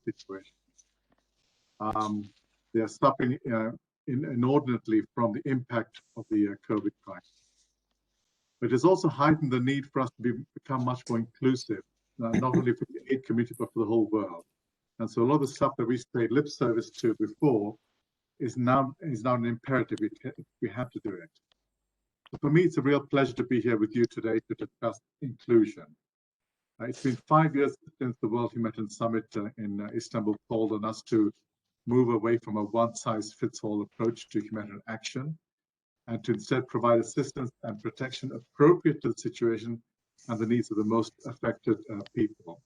situations. They are suffering inordinately from the impact of the COVID crisis. But it has also heightened the need for us to become much more inclusive, not only for the aid community, but for the whole world. And so a lot of the stuff that we paid lip service to before is now an imperative. We have to do it. So for me, it's a real pleasure to be here with you today to discuss inclusion. It's been 5 years since the World Humanitarian Summit in Istanbul called on us to move away from a one-size-fits-all approach to humanitarian action, and to instead provide assistance and protection appropriate to the situation and the needs of the most affected people.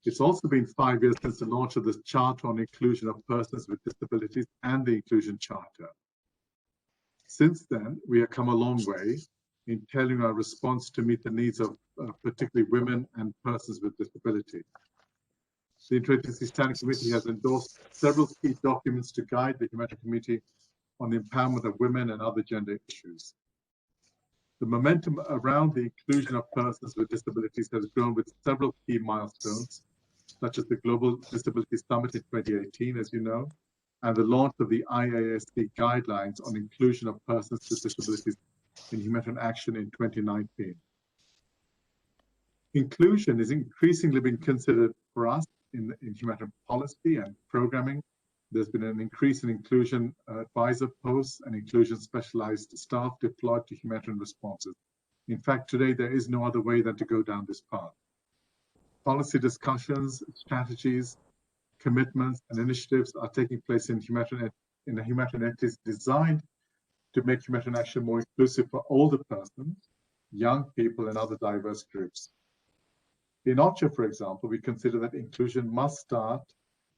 It's also been 5 years since the launch of this Charter on Inclusion of Persons with Disabilities and the Inclusion Charter. Since then, we have come a long way in tailoring our response to meet the needs of particularly women and persons with disabilities. The Interagency Standing Committee has endorsed several key documents to guide the humanitarian community on the empowerment of women and other gender issues. The momentum around the inclusion of persons with disabilities has grown with several key milestones, such as the Global Disability Summit in 2018, as you know, and the launch of the IASD guidelines on inclusion of persons with disabilities in humanitarian action in 2019. Inclusion is increasingly being considered for us in humanitarian policy and programming. There's been an increase in inclusion advisor posts and inclusion specialized staff deployed to humanitarian responses. In fact, today there is no other way than to go down this path. Policy discussions, strategies, commitments, and initiatives are taking place in humanitarian entities designed to make humanitarian action more inclusive for older persons, young people, and other diverse groups. In OCHA, for example, we consider that inclusion must start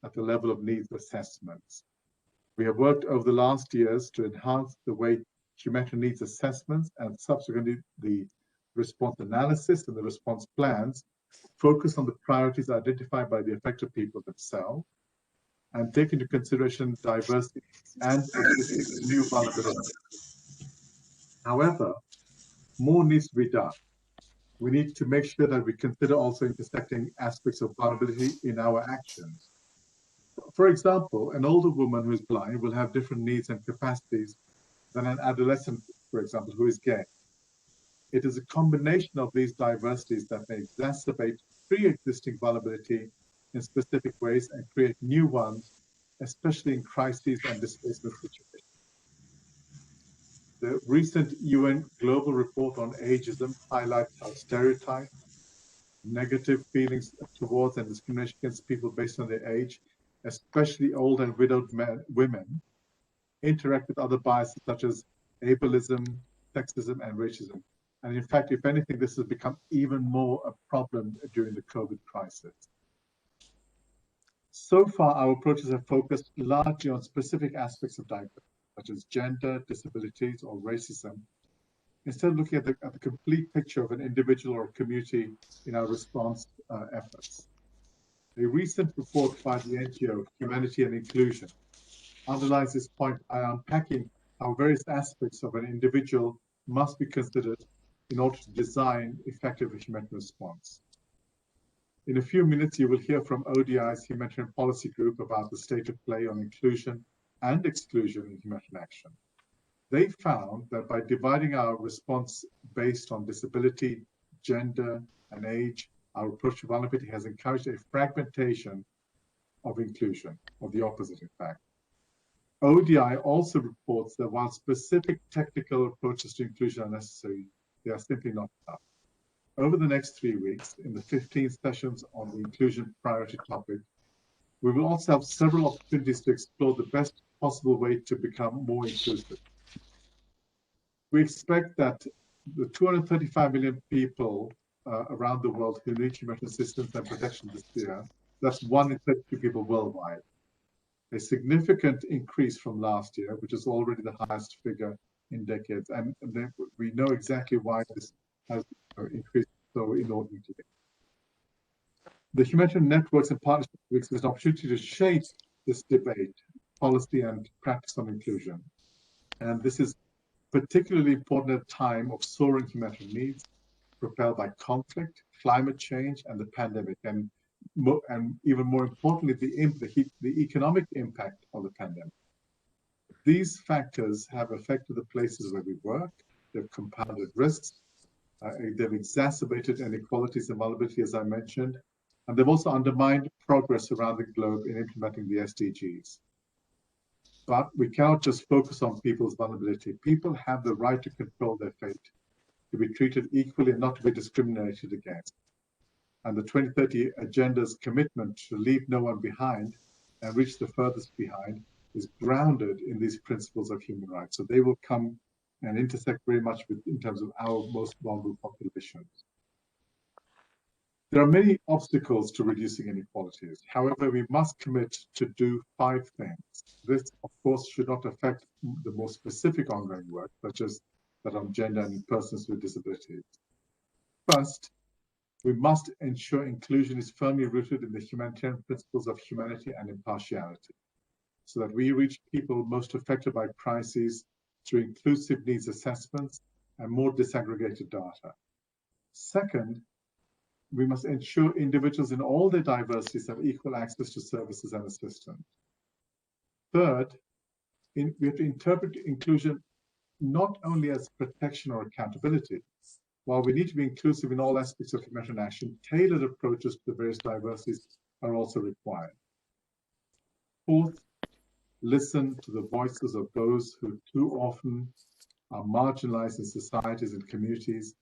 at the level of needs assessments. We have worked over the last years to enhance the way humanitarian needs assessments and subsequently the response analysis and the response plans focus on the priorities identified by the affected people themselves and take into consideration diversity and new vulnerabilities. However, more needs to be done. We need to make sure that we consider also intersecting aspects of vulnerability in our actions. For example, an older woman who is blind will have different needs and capacities than an adolescent, for example, who is gay. It is a combination of these diversities that may exacerbate pre-existing vulnerability in specific ways and create new ones, especially in crises and displacement situations. The recent UN Global Report on Ageism highlights how stereotypes, negative feelings towards and discrimination against people based on their age, especially old and widowed women, interact with other biases such as ableism, sexism, and racism. And in fact, if anything, this has become even more a problem during the COVID crisis. So far, our approaches have focused largely on specific aspects of diversity, such as gender, disabilities, or racism, instead of looking at the complete picture of an individual or a community in our response efforts. A recent report by the NGO Humanity and Inclusion underlines this point by unpacking how various aspects of an individual must be considered in order to design effective humanitarian response. In a few minutes, you will hear from ODI's Humanitarian Policy Group about the state of play on inclusion and exclusion in humanitarian action. They found that by dividing our response based on disability, gender, and age, our approach to vulnerability has encouraged a fragmentation of inclusion, or the opposite, in fact. ODI also reports that while specific technical approaches to inclusion are necessary, they are simply not enough. Over the next 3 weeks, in the 15 sessions on the inclusion priority topic, we will also have several opportunities to explore the best possible way to become more inclusive. We expect that the 235 million people around the world who need humanitarian assistance and protection this year, that's 1 in 32 people worldwide. A significant increase from last year, which is already the highest figure in decades. And we know exactly why this has increased so inordinately. The humanitarian networks and partnerships weeks is an opportunity to shape this debate, policy and practice on inclusion. And this is particularly important at a time of soaring humanitarian needs propelled by conflict, climate change, and the pandemic. And and even more importantly, the economic impact of the pandemic. These factors have affected the places where we work, they've compounded risks, they've exacerbated inequalities and vulnerability, as I mentioned, and they've also undermined progress around the globe in implementing the SDGs. But we cannot just focus on people's vulnerability. People have the right to control their fate, to be treated equally and not to be discriminated against. And the 2030 Agenda's commitment to leave no one behind and reach the furthest behind is grounded in these principles of human rights. So they will come and intersect very much with, in terms of our most vulnerable populations. There are many obstacles to reducing inequalities. However, we must commit to do 5 things. This, of course, should not affect the more specific ongoing work, such as that on gender and persons with disabilities. First, we must ensure inclusion is firmly rooted in the humanitarian principles of humanity and impartiality, so that we reach people most affected by crises through inclusive needs assessments and more disaggregated data. Second, we must ensure individuals in all their diversities have equal access to services and assistance. Third, we have to interpret inclusion not only as protection or accountability. While we need to be inclusive in all aspects of humanitarian action, tailored approaches to the various diversities are also required. Fourth, listen to the voices of those who too often are marginalized in societies and communities,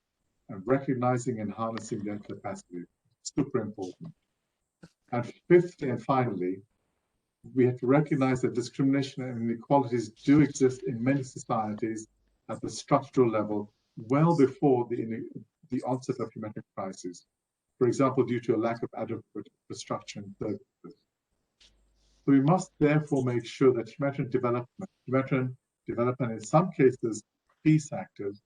and recognizing and harnessing their capacity. Super important. And fifthly and finally, we have to recognize that discrimination and inequalities do exist in many societies at the structural level well before the onset of humanitarian crises. For example, due to a lack of adequate infrastructure and services. So we must therefore make sure that humanitarian development, in some cases, peace actors,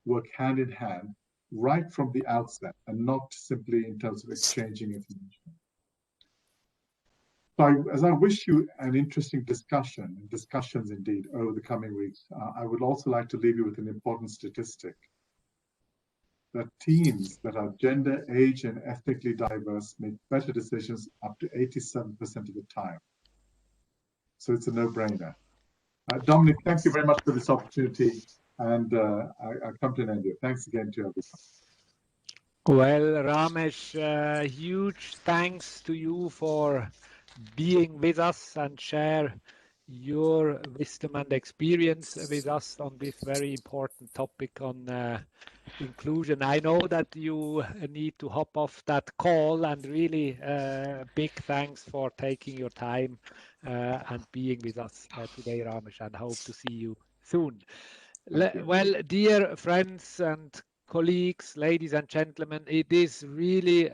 work hand in hand right from the outset and not simply in terms of exchanging information. So as I wish you an interesting discussions indeed over the coming weeks, I would also like to leave you with an important statistic. That teams that are gender, age, and ethnically diverse make better decisions up to 87% of the time. So it's a no-brainer. Dominic, thank you very much for this opportunity, and I come to an end here. Thanks again to everyone. Well, Ramesh, huge thanks to you for being with us and share your wisdom and experience with us on this very important topic on inclusion. I know that you need to hop off that call, and really big thanks for taking your time and being with us today, Ramesh, and hope to see you soon. Well, dear friends and colleagues, ladies and gentlemen, it is really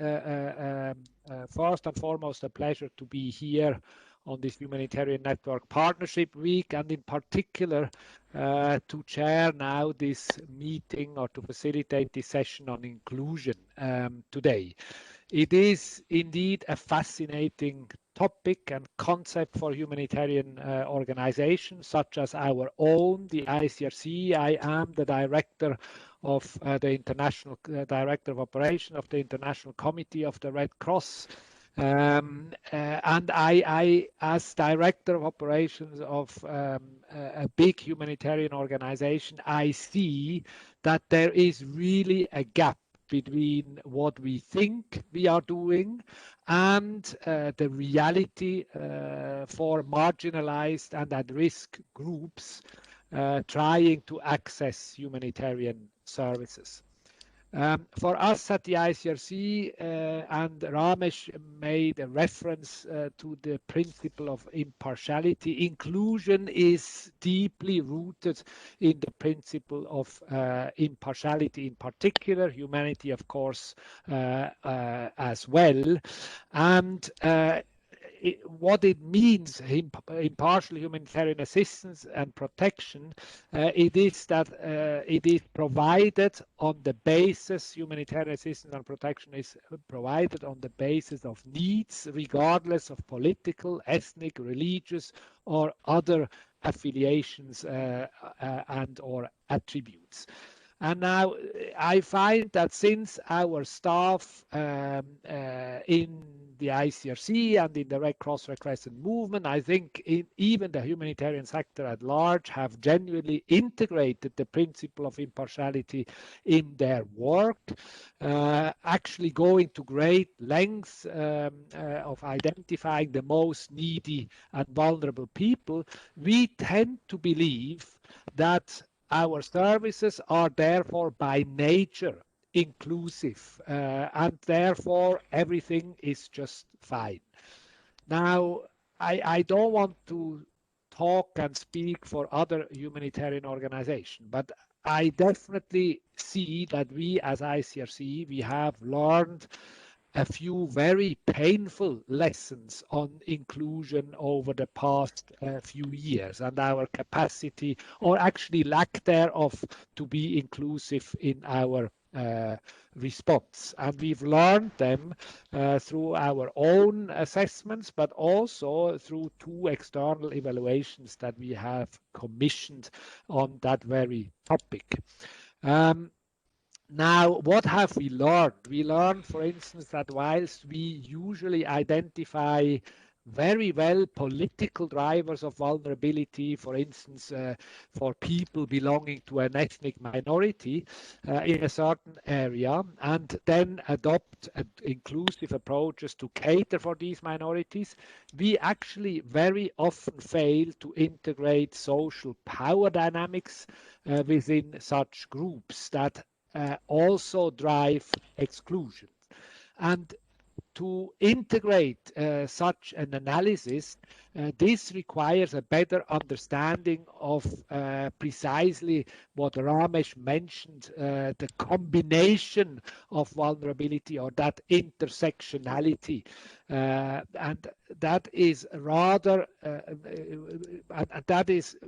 first and foremost a pleasure to be here on this Humanitarian Network Partnership Week, and in particular to chair now this meeting or to facilitate this session on inclusion today. It is indeed a fascinating topic and concept for humanitarian organizations such as our own, the ICRC. I am the director of the International Director of Operation of the International Committee of the Red Cross. And I, as Director of Operations of a big humanitarian organization, I see that there is really a gap between what we think we are doing and the reality for marginalized and at-risk groups trying to access humanitarian services. For us at the ICRC, and Ramesh made a reference to the principle of impartiality, inclusion is deeply rooted in the principle of impartiality, in particular, humanity, of course, as well. And what it means, impartial humanitarian assistance and protection, it is that it is provided on the basis, humanitarian assistance and protection is provided on the basis of needs, regardless of political, ethnic, religious, or other affiliations and or attributes. And now I find that since our staff in the ICRC and in the Red Cross Red Crescent movement. I think even the humanitarian sector at large have genuinely integrated the principle of impartiality in their work, actually going to great lengths of identifying the most needy and vulnerable people. We tend to believe that our services are therefore by nature inclusive, and therefore everything is just fine. Now, I don't want to talk and speak for other humanitarian organizations, but I definitely see that we as ICRC, we have learned a few very painful lessons on inclusion over the past few years, and our capacity, or actually lack thereof, to be inclusive in our response. And we've learned them through our own assessments, but also through 2 external evaluations that we have commissioned on that very topic. Now, what have we learned? We learned, for instance, that whilst we usually identify very well political drivers of vulnerability, for instance, for people belonging to an ethnic minority in a certain area, and then adopt inclusive approaches to cater for these minorities, we actually very often fail to integrate social power dynamics within such groups that also drive exclusion. And to integrate such an analysis, this requires a better understanding of precisely what Ramesh mentioned, the combination of vulnerability, or that intersectionality. And that is rather, and that is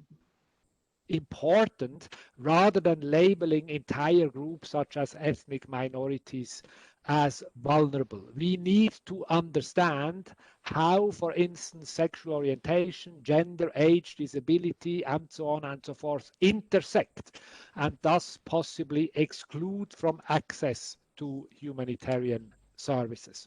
important, rather than labeling entire groups such as ethnic minorities as vulnerable. We need to understand how, for instance, sexual orientation, gender, age, disability, and so on and so forth intersect, and thus possibly exclude from access to humanitarian services.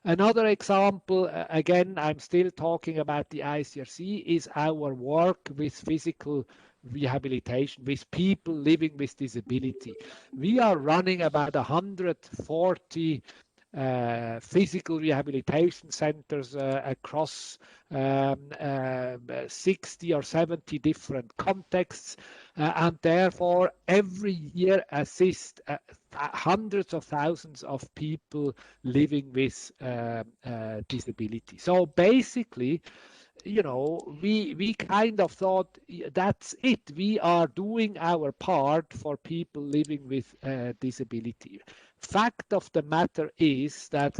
Another example, again, I'm still talking about the ICRC, is our work with physical rehabilitation, with people living with disability. We are running about 140 physical rehabilitation centers across 60 or 70 different contexts, and therefore every year assist hundreds of thousands of people living with disability. So basically, we kind of thought that's it. We are doing our part for people living with disability. Fact of the matter is that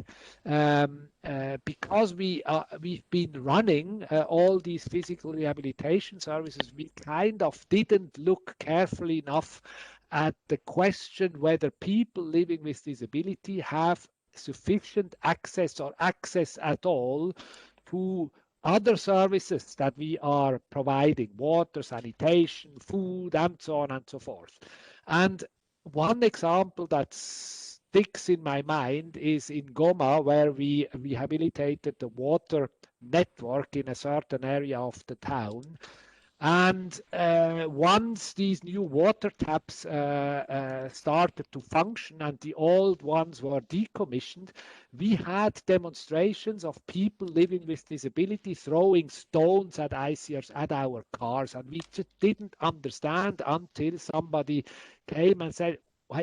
because we've been running all these physical rehabilitation services, we kind of didn't look carefully enough at the question whether people living with disability have sufficient access or access at all to other services that we are providing: water, sanitation, food, and so on and so forth. And one example that sticks in my mind is in Goma, where we rehabilitated the water network in a certain area of the town. And once these new water taps started to function and the old ones were decommissioned, we had demonstrations of people living with disability throwing stones at ICRs, at our cars, and we just didn't understand until somebody came and said,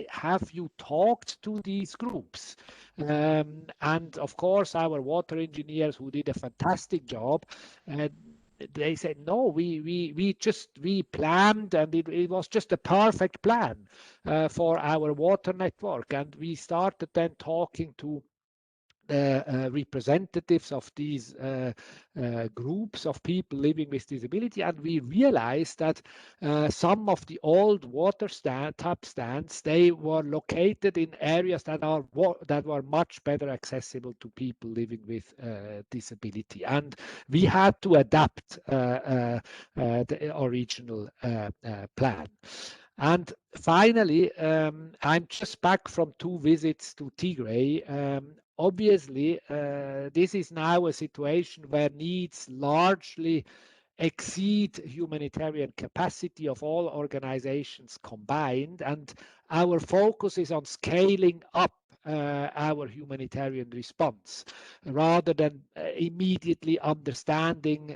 have you talked to these groups? And of course, our water engineers, who did a fantastic job, they said, no, we planned, and it was just a perfect plan for our water network. And we started then talking to representatives of these groups of people living with disability, and we realized that some of the old water tap stands, they were located in areas that were much better accessible to people living with disability, and we had to adapt the original plan. And finally, I'm just back from 2 visits to Tigray. obviously, this is now a situation where needs largely exceed humanitarian capacity of all organizations combined, and our focus is on scaling up our humanitarian response rather than immediately understanding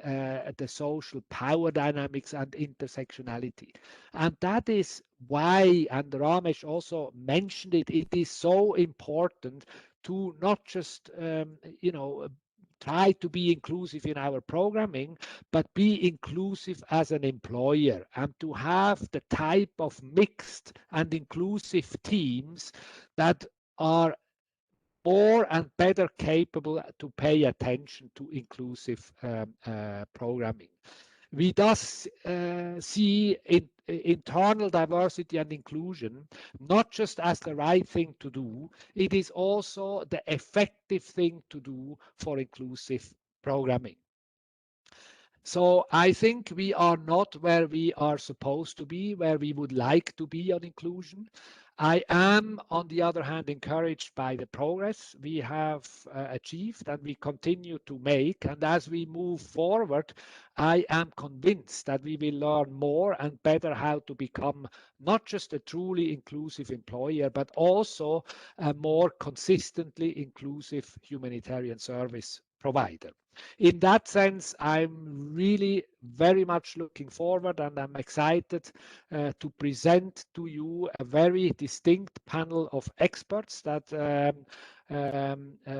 the social power dynamics and intersectionality. And that is why, and Ramesh also mentioned it, it is so important to not just try to be inclusive in our programming, but be inclusive as an employer, and to have the type of mixed and inclusive teams that are more and better capable to pay attention to inclusive programming. We thus see internal diversity and inclusion not just as the right thing to do, it is also the effective thing to do for inclusive programming. So I think we are not where we are supposed to be, where we would like to be on inclusion. I am, on the other hand, encouraged by the progress we have achieved and we continue to make. And as we move forward, I am convinced that we will learn more and better how to become not just a truly inclusive employer, but also a more consistently inclusive humanitarian service provider. In that sense, I'm really very much looking forward, and I'm excited to present to you a very distinct panel of experts that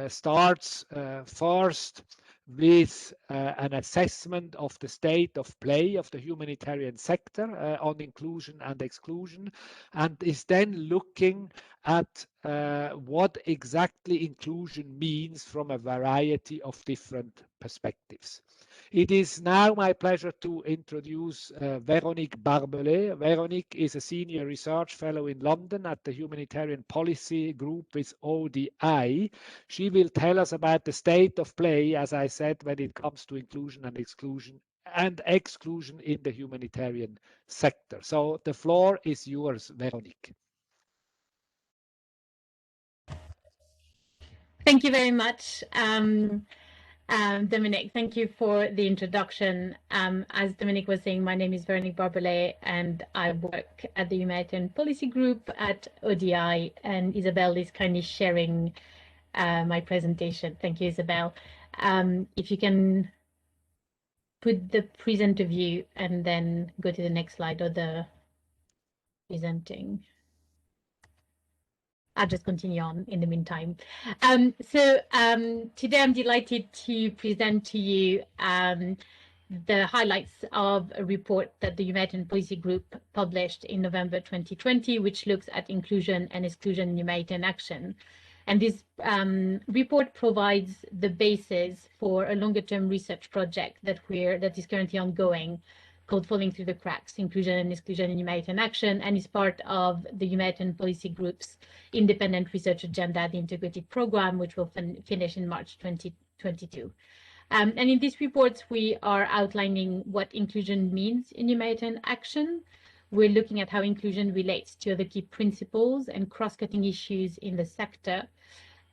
starts first with an assessment of the state of play of the humanitarian sector on inclusion and exclusion, and is then looking at what exactly inclusion means from a variety of different perspectives. It is now my pleasure to introduce Véronique Barbelet. Véronique is a senior research fellow in London at the Humanitarian Policy Group with ODI. She will tell us about the state of play, as I said, when it comes to inclusion and exclusion in the humanitarian sector. So the floor is yours, Véronique. Thank you very much, Dominic. Thank you for the introduction. As Dominic was saying, my name is Véronique Barbelet, and I work at the Humanitarian Policy Group at ODI, and Isabel is kindly sharing my presentation. Thank you, Isabel. If you can put the presenter view and then go to the next slide, or the presenting. I'll just continue on in the meantime. Today I'm delighted to present to you the highlights of a report that the Humanitarian Policy Group published in November 2020, which looks at inclusion and exclusion in humanitarian action. And this report provides the basis for a longer-term research project that is currently ongoing, called Falling Through the Cracks, Inclusion and Exclusion in Humanitarian Action, and is part of the Humanitarian Policy Group's independent research agenda, the integrated program, which will finish in March 2022. And in this report, we are outlining what inclusion means in humanitarian action. We're looking at how inclusion relates to the key principles and cross-cutting issues in the sector.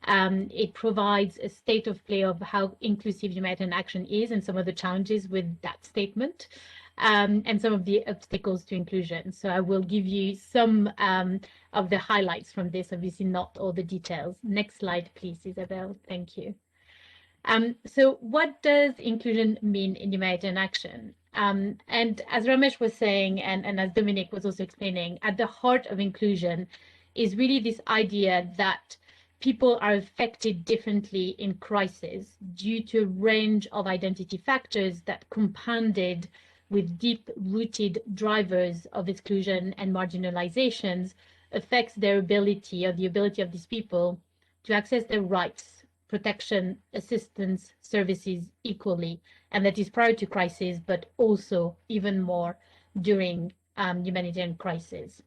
It provides a state of play of how inclusive humanitarian action is and some of the challenges with that statement, and some of the obstacles to inclusion. So I will give you some of the highlights from this, obviously not all the details. Next slide, please, Isabel. Thank you. So what does inclusion mean in humanitarian action? And as Ramesh was saying, and as Dominic was also explaining, at the heart of inclusion is really this idea that people are affected differently in crisis due to a range of identity factors that compounded with deep-rooted drivers of exclusion and marginalizations affects their ability, or the ability of these people, to access their rights, protection, assistance, services equally, and that is prior to crisis, but also even more during humanitarian crisis.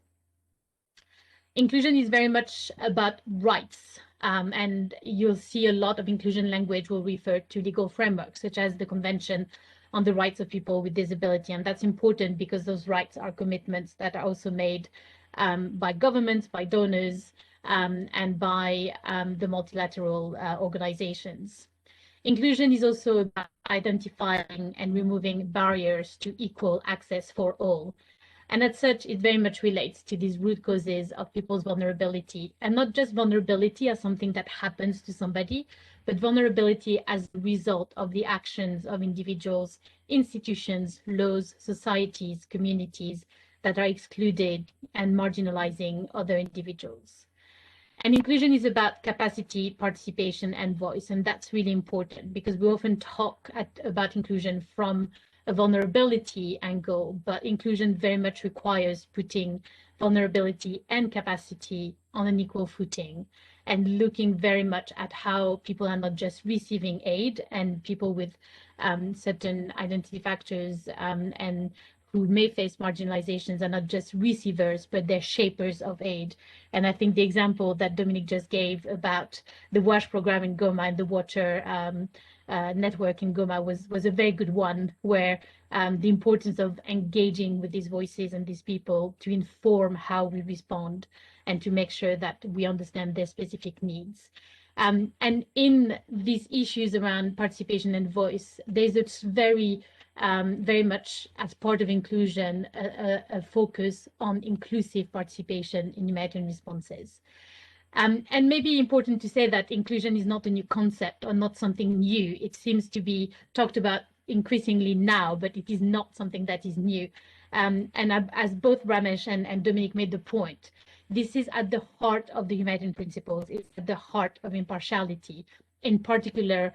Inclusion is very much about rights, and you'll see a lot of inclusion language will refer to legal frameworks, such as the Convention on the Rights of People with Disability, and that's important because those rights are commitments that are also made by governments, by donors, and by the multilateral organizations. Inclusion is also about identifying and removing barriers to equal access for all. And as such, it very much relates to these root causes of people's vulnerability, and not just vulnerability as something that happens to somebody, but vulnerability as a result of the actions of individuals, institutions, laws, societies, communities that are excluded and marginalizing other individuals. And inclusion is about capacity, participation, and voice. And that's really important because we often talk about inclusion from a vulnerability angle, but inclusion very much requires putting vulnerability and capacity on an equal footing and looking very much at how people are not just receiving aid, and people with certain identity factors and who may face marginalizations are not just receivers, but they're shapers of aid. And I think the example that Dominic just gave about the WASH program in Goma and the water network in Goma was a very good one, where the importance of engaging with these voices and these people to inform how we respond and to make sure that we understand their specific needs. And in these issues around participation and voice, there's a very much as part of inclusion, a focus on inclusive participation in humanitarian responses. And maybe important to say that inclusion is not a new concept or not something new. It seems to be talked about increasingly now, but it is not something that is new. And as both Ramesh and Dominic made the point, this is at the heart of the humanitarian principles. It's at the heart of impartiality, in particular,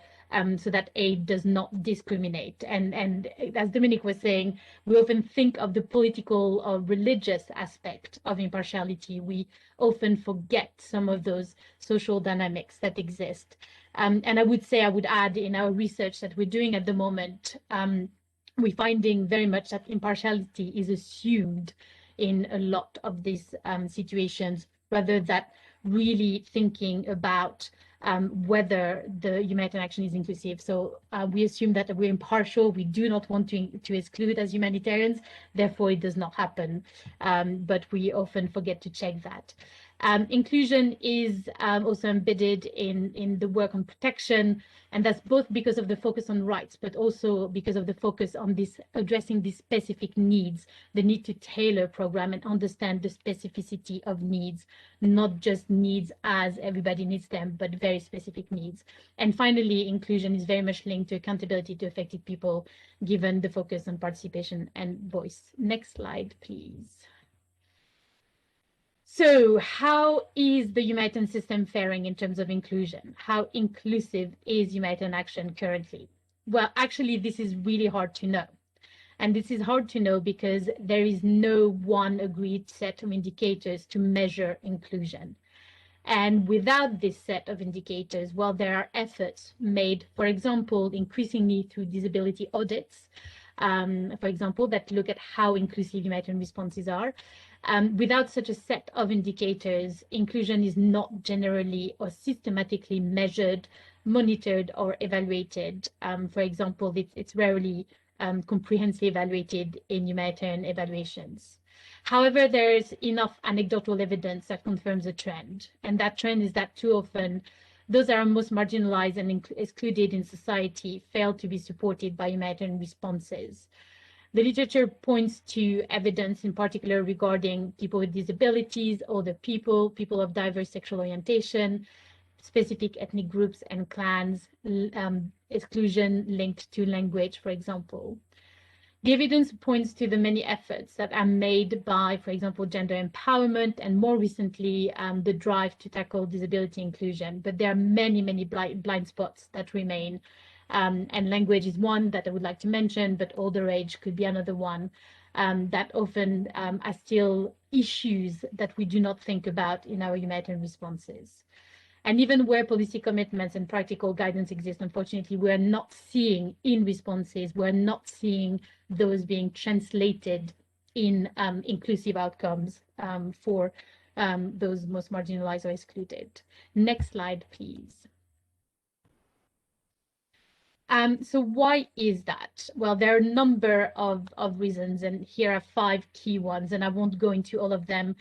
so that aid does not discriminate. And as Dominic was saying, we often think of the political or religious aspect of impartiality. We often forget some of those social dynamics that exist. And I would add, in our research that we're doing at the moment, we're finding very much that impartiality is assumed in a lot of these situations, rather than really thinking about whether the humanitarian action is inclusive. So we assume that we're impartial. We do not want to exclude as humanitarians. Therefore, it does not happen. But we often forget to check that. Inclusion is also embedded in the work on protection, and that's both because of the focus on rights, but also because of the focus on this addressing these specific needs, the need to tailor program and understand the specificity of needs, not just needs as everybody needs them, but very specific needs. And finally, inclusion is very much linked to accountability to affected people, given the focus on participation and voice. Next slide, please. So how is the humanitarian system faring in terms of inclusion? How inclusive is humanitarian action currently? Well, actually, this is really hard to know. And this is hard to know because there is no one agreed set of indicators to measure inclusion. And without this set of indicators, well, there are efforts made, for example, increasingly through disability audits, for example, that look at how inclusive humanitarian responses are. Without such a set of indicators, inclusion is not generally or systematically measured, monitored, or evaluated. For example, it's rarely comprehensively evaluated in humanitarian evaluations. However, there's enough anecdotal evidence that confirms a trend, and that trend is that too often those that are most marginalized and excluded in society fail to be supported by humanitarian responses. The literature points to evidence in particular regarding people with disabilities, older people, people of diverse sexual orientation, specific ethnic groups and clans, exclusion linked to language, for example. The evidence points to the many efforts that are made by, for example, gender empowerment, and more recently, the drive to tackle disability inclusion. But there are many, many blind spots that remain. And language is one that I would like to mention, but older age could be another one that often are still issues that we do not think about in our humanitarian responses. And even where policy commitments and practical guidance exist, unfortunately, we're not seeing in responses, we're not seeing those being translated in inclusive outcomes for those most marginalized or excluded. Next slide, please. So why is that? Well, there are a number of reasons, and here are 5 key ones, and I won't go into all of them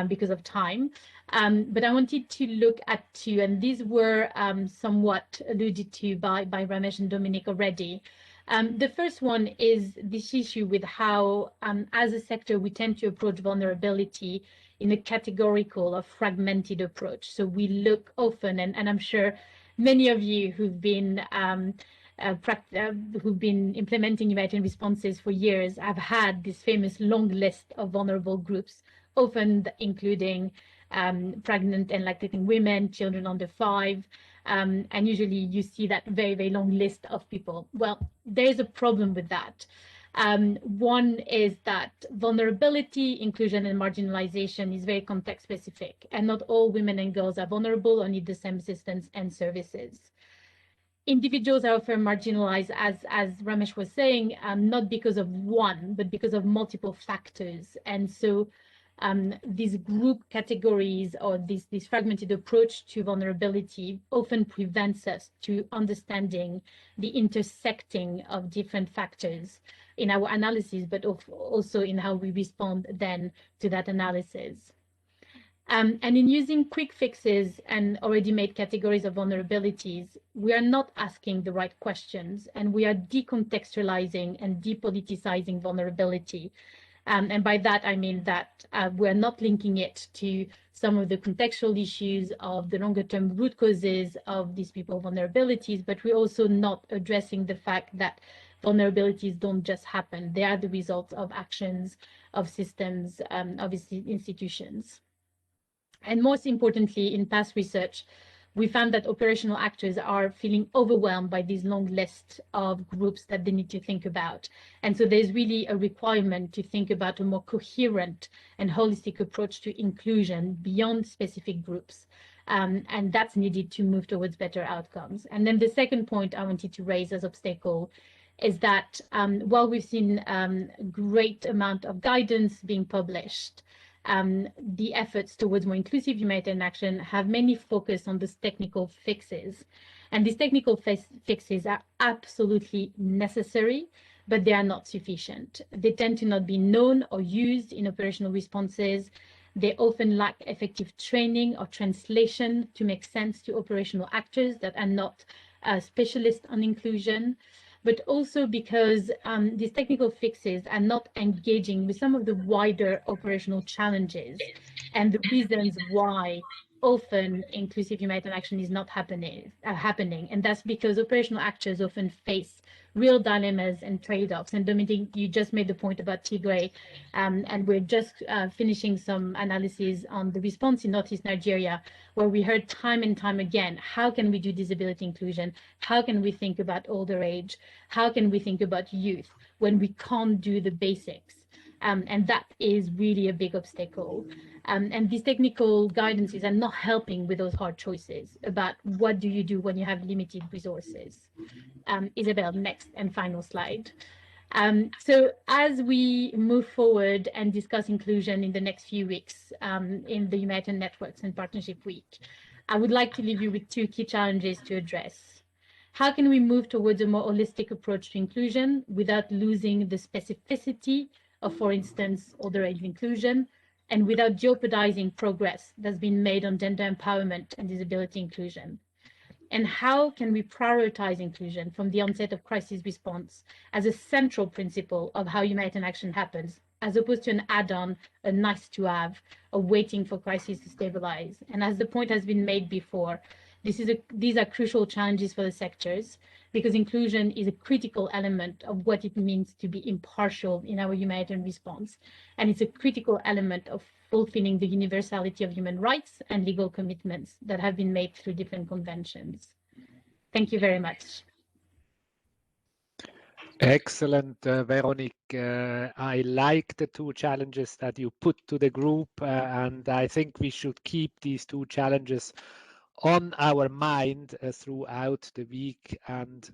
because of time. But I wanted to look at two, and these were somewhat alluded to by Ramesh and Dominic already. The first one is this issue with how, as a sector, we tend to approach vulnerability in a categorical or fragmented approach. So we look often, and I'm sure many of you who've been implementing humanitarian responses for years have had this famous long list of vulnerable groups, often including pregnant and lactating women, children under 5, and usually you see that very, very long list of people. Well, there is a problem with that. One is that vulnerability, inclusion, and marginalization is very context specific, and not all women and girls are vulnerable or need the same assistance and services. Individuals are often marginalized, as Ramesh was saying, not because of one, but because of multiple factors. And so these group categories or this fragmented approach to vulnerability often prevents us to understanding the intersecting of different factors in our analysis, but also in how we respond then to that analysis. And in using quick fixes and already made categories of vulnerabilities, we are not asking the right questions, and we are decontextualizing and depoliticizing vulnerability. And by that, I mean that we're not linking it to some of the contextual issues of the longer term root causes of these people's vulnerabilities, but we're also not addressing the fact that vulnerabilities don't just happen. They are the result of actions, of systems, of institutions. And most importantly, in past research, we found that operational actors are feeling overwhelmed by these long lists of groups that they need to think about. And so there's really a requirement to think about a more coherent and holistic approach to inclusion beyond specific groups. And that's needed to move towards better outcomes. And then the second point I wanted to raise as obstacle is that while we've seen great amount of guidance being published, the efforts towards more inclusive humanitarian action have mainly focused on these technical fixes. And these technical fixes are absolutely necessary, but they are not sufficient. They tend to not be known or used in operational responses. They often lack effective training or translation to make sense to operational actors that are not specialists on inclusion, but also because these technical fixes are not engaging with some of the wider operational challenges and the reasons why often inclusive humanitarian action is not happening. And that's because operational actors often face real dilemmas and trade-offs. And Dominic, you just made the point about Tigray, and we're just finishing some analysis on the response in Northeast Nigeria, where we heard time and time again, how can we do disability inclusion? How can we think about older age? How can we think about youth when we can't do the basics? And that is really a big obstacle. And these technical guidances are not helping with those hard choices about what do you do when you have limited resources. Isabel, next and final slide. So as we move forward and discuss inclusion in the next few weeks in the Humanitarian Networks and Partnership Week, I would like to leave you with two key challenges to address. How can we move towards a more holistic approach to inclusion without losing the specificity of, for instance, older age inclusion, and without jeopardizing progress that's been made on gender empowerment and disability inclusion? And how can we prioritize inclusion from the onset of crisis response as a central principle of how humanitarian action happens, as opposed to an add-on, a nice to have, or waiting for crisis to stabilize? And as the point has been made before, these are crucial challenges for the sectors, because inclusion is a critical element of what it means to be impartial in our humanitarian response. And it's a critical element of fulfilling the universality of human rights and legal commitments that have been made through different conventions. Thank you very much. Excellent, Veronique. I like the two challenges that you put to the group, and I think we should keep these two challenges on our mind throughout the week and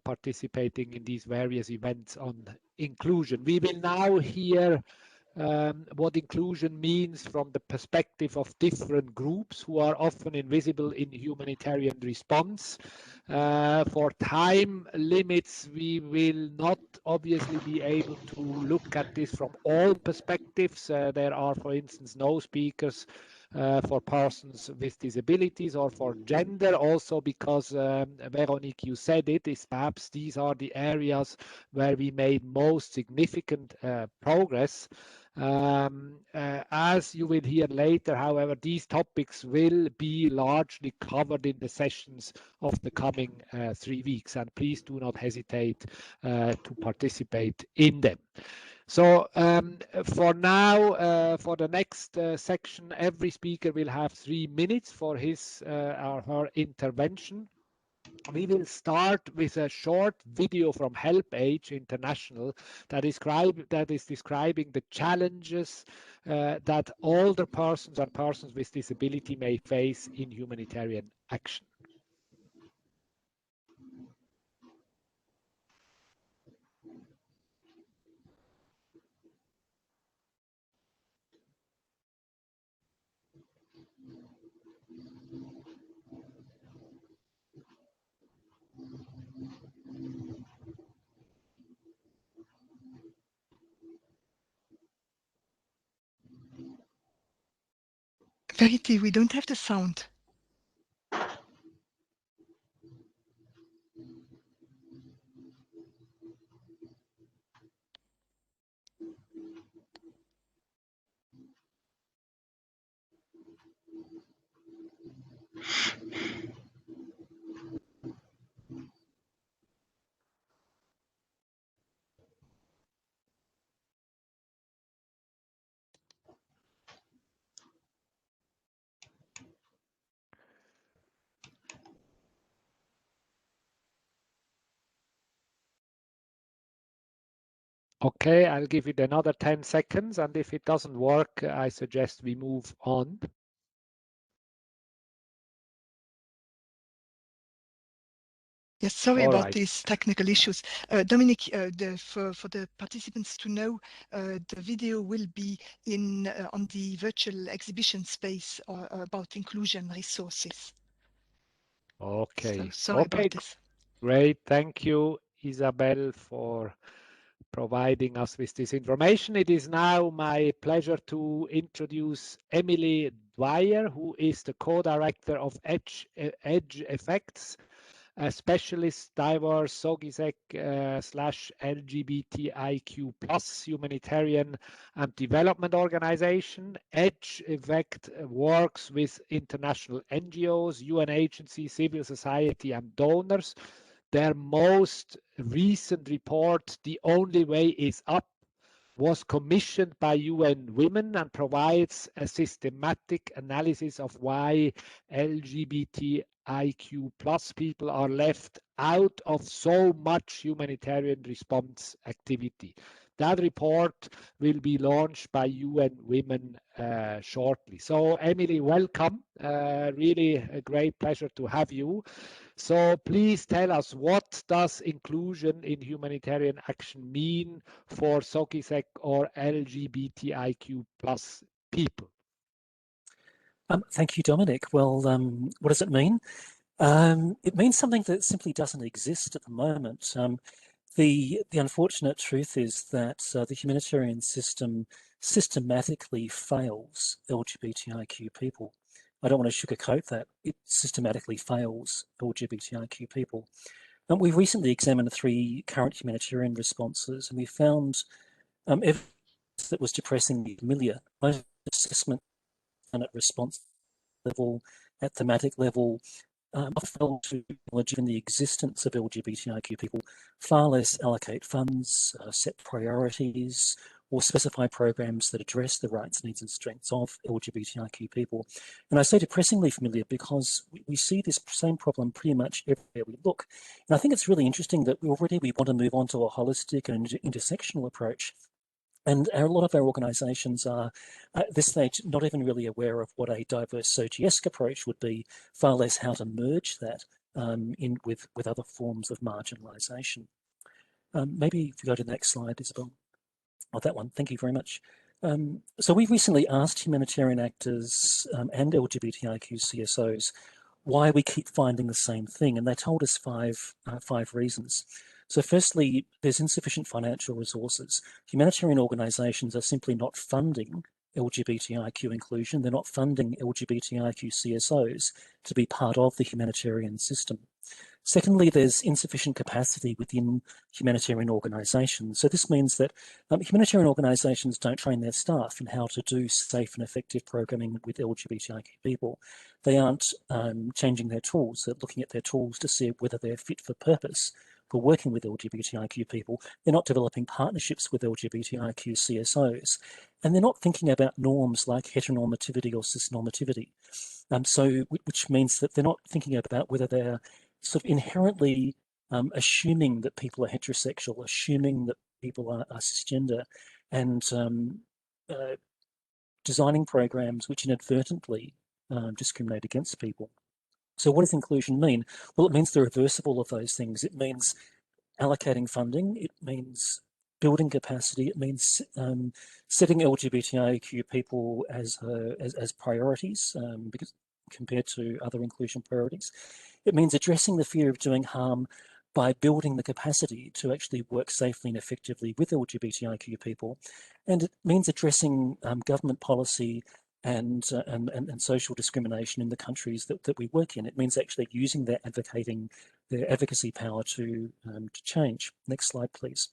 participating in these various events on inclusion. We will now hear what inclusion means from the perspective of different groups who are often invisible in humanitarian response. For time limits, we will not obviously be able to look at this from all perspectives. There are, for instance, no speakers for persons with disabilities or for gender, also because, Veronique, you said it, is perhaps these are the areas where we made most significant progress. As you will hear later, however, these topics will be largely covered in the sessions of the coming 3 weeks, and please do not hesitate to participate in them. So for now, for the next section, every speaker will have 3 minutes for his or her intervention. We will start with a short video from HelpAge International that is describing the challenges that older persons and persons with disability may face in humanitarian action. Verity, we don't have the sound. Okay, I'll give it another 10 seconds, and if it doesn't work, I suggest we move on. Yes, sorry All about right. these technical issues. Dominic, for the participants to know, the video will be in on the virtual exhibition space about inclusion resources. Okay. So sorry about this. Great. Thank you, Isabel, for providing us with this information. It is now my pleasure to introduce Emily Dwyer, who is the co-director of Edge Effects, a specialist diverse SOGISEC / LGBTIQ plus humanitarian and development organization. Edge Effect works with international NGOs, UN agencies, civil society, and donors. Their most recent report, The Only Way is Up, was commissioned by UN Women and provides a systematic analysis of why LGBTIQ plus people are left out of so much humanitarian response activity. That report will be launched by UN Women shortly. So, Emily, welcome. Really a great pleasure to have you. So please tell us, what does inclusion in humanitarian action mean for SOGISEC or LGBTIQ plus people? Thank you, Dominic. Well, what does it mean? It means something that simply doesn't exist at the moment. The unfortunate truth is that the humanitarian system systematically fails LGBTIQ people. I don't want to sugarcoat that. It systematically fails LGBTIQ people. And we recently examined 3 current humanitarian responses, and we found evidence that was depressingly familiar. Both assessment and at response level, at thematic level, fail to acknowledge even the existence of LGBTIQ people, far less allocate funds, set priorities, or specify programs that address the rights, needs, and strengths of LGBTIQ people. And I say depressingly familiar because we see this same problem pretty much everywhere we look. And I think it's really interesting that we want to move on to a holistic and intersectional approach. And a lot of our organisations are, at this stage, not even really aware of what a diverse SOGIESC approach would be, far less how to merge that in with other forms of marginalisation. Maybe if you go to the next slide, Isabel. Oh, that one. Thank you very much. So we recently asked humanitarian actors and LGBTIQ CSOs why we keep finding the same thing, and they told us five reasons. So firstly, there's insufficient financial resources. Humanitarian organisations are simply not funding LGBTIQ inclusion. They're not funding LGBTIQ CSOs to be part of the humanitarian system. Secondly, there's insufficient capacity within humanitarian organisations. So this means that humanitarian organisations don't train their staff in how to do safe and effective programming with LGBTIQ people. They aren't changing their tools. They're looking at their tools to see whether they're fit for purpose for working with LGBTIQ people. They're not developing partnerships with LGBTIQ CSOs. And they're not thinking about norms like heteronormativity or cisnormativity. Which means that they're not thinking about whether they're sort of inherently assuming that people are heterosexual, assuming that people are cisgender, and designing programs which inadvertently discriminate against people. So what does inclusion mean? Well, it means the reverse of all of those things. It means allocating funding. It means building capacity. It means setting LGBTIQ people as priorities because compared to other inclusion priorities. It means addressing the fear of doing harm by building the capacity to actually work safely and effectively with LGBTIQ people. And it means addressing government policy and social discrimination in the countries that we work in. It means actually using their advocacy power to change. Next slide, please.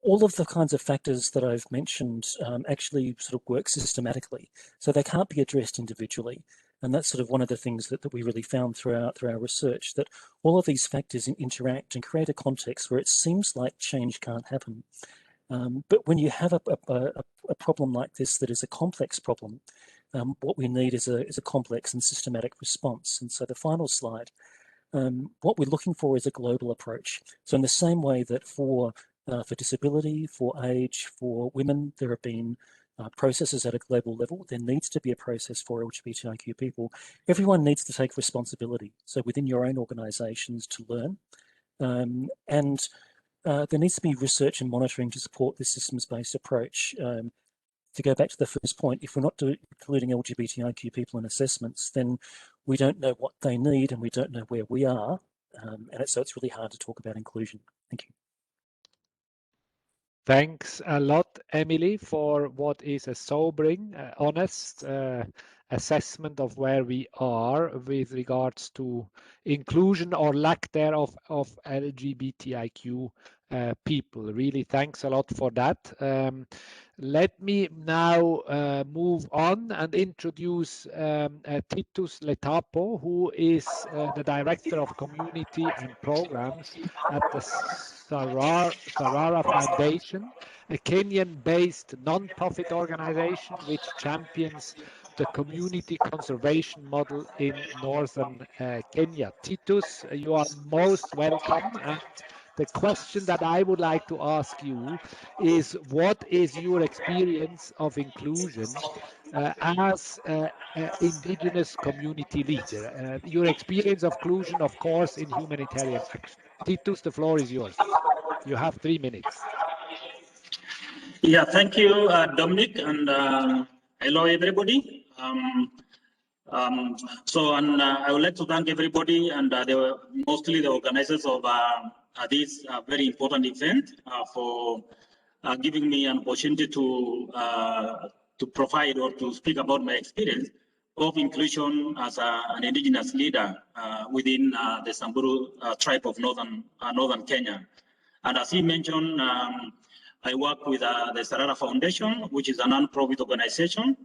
All of the kinds of factors that I've mentioned actually sort of work systematically. So they can't be addressed individually. And that's sort of one of the things that we really found through our research, that all of these factors interact and create a context where it seems like change can't happen. But when you have a problem like this that is a complex problem, what we need is a complex and systematic response. And so the final slide, what we're looking for is a global approach. So in the same way that for disability, for age, for women, there have been processes at a global level, there needs to be a process for LGBTIQ people. Everyone needs to take responsibility. So within your own organisations to learn. There needs to be research and monitoring to support this systems-based approach. To go back to the first point, if we're not including LGBTIQ people in assessments, then we don't know what they need and we don't know where we are. So it's really hard to talk about inclusion. Thank you. Thanks a lot, Emily, for what is a sobering, honest assessment of where we are with regards to inclusion or lack thereof of LGBTIQ people. Really, thanks a lot for that. Let me now move on and introduce Titus Letapo, who is the Director of Community and Programs at the Sarara Foundation, a Kenyan-based non-profit organization which champions the community conservation model in northern Kenya. Titus, you are most welcome. And the question that I would like to ask you is, what is your experience of inclusion as indigenous community leader? Your experience of inclusion, of course, in humanitarian action. Titus, the floor is yours. You have 3 minutes. Yeah, thank you, Dominic, and hello, everybody. I would like to thank everybody and mostly the organizers of this very important event for giving me an opportunity to provide or to speak about my experience of inclusion as an indigenous leader within the Samburu tribe of northern Kenya. And as he mentioned, I work with the Sarara Foundation, which is a non-profit organization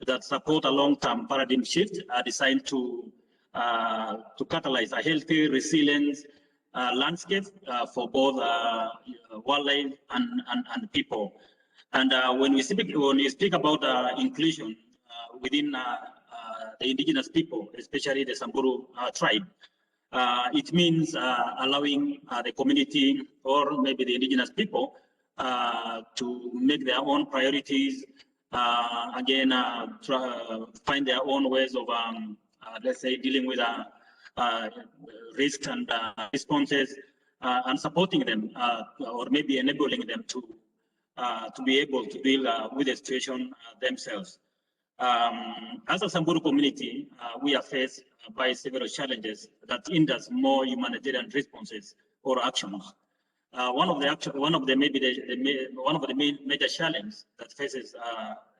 that support a long-term paradigm shift designed to catalyze a healthy, resilient landscape for both wildlife and people. And when we speak about inclusion within the indigenous people, especially the Samburu tribe, it means allowing the community or maybe the indigenous people to make their own priorities, find their own ways of, let's say, dealing with risks and responses, and supporting them, or maybe enabling them to be able to deal with the situation themselves. As a Samburu community, we are faced by several challenges that hinders more humanitarian responses or actions. one of the main major challenges that faces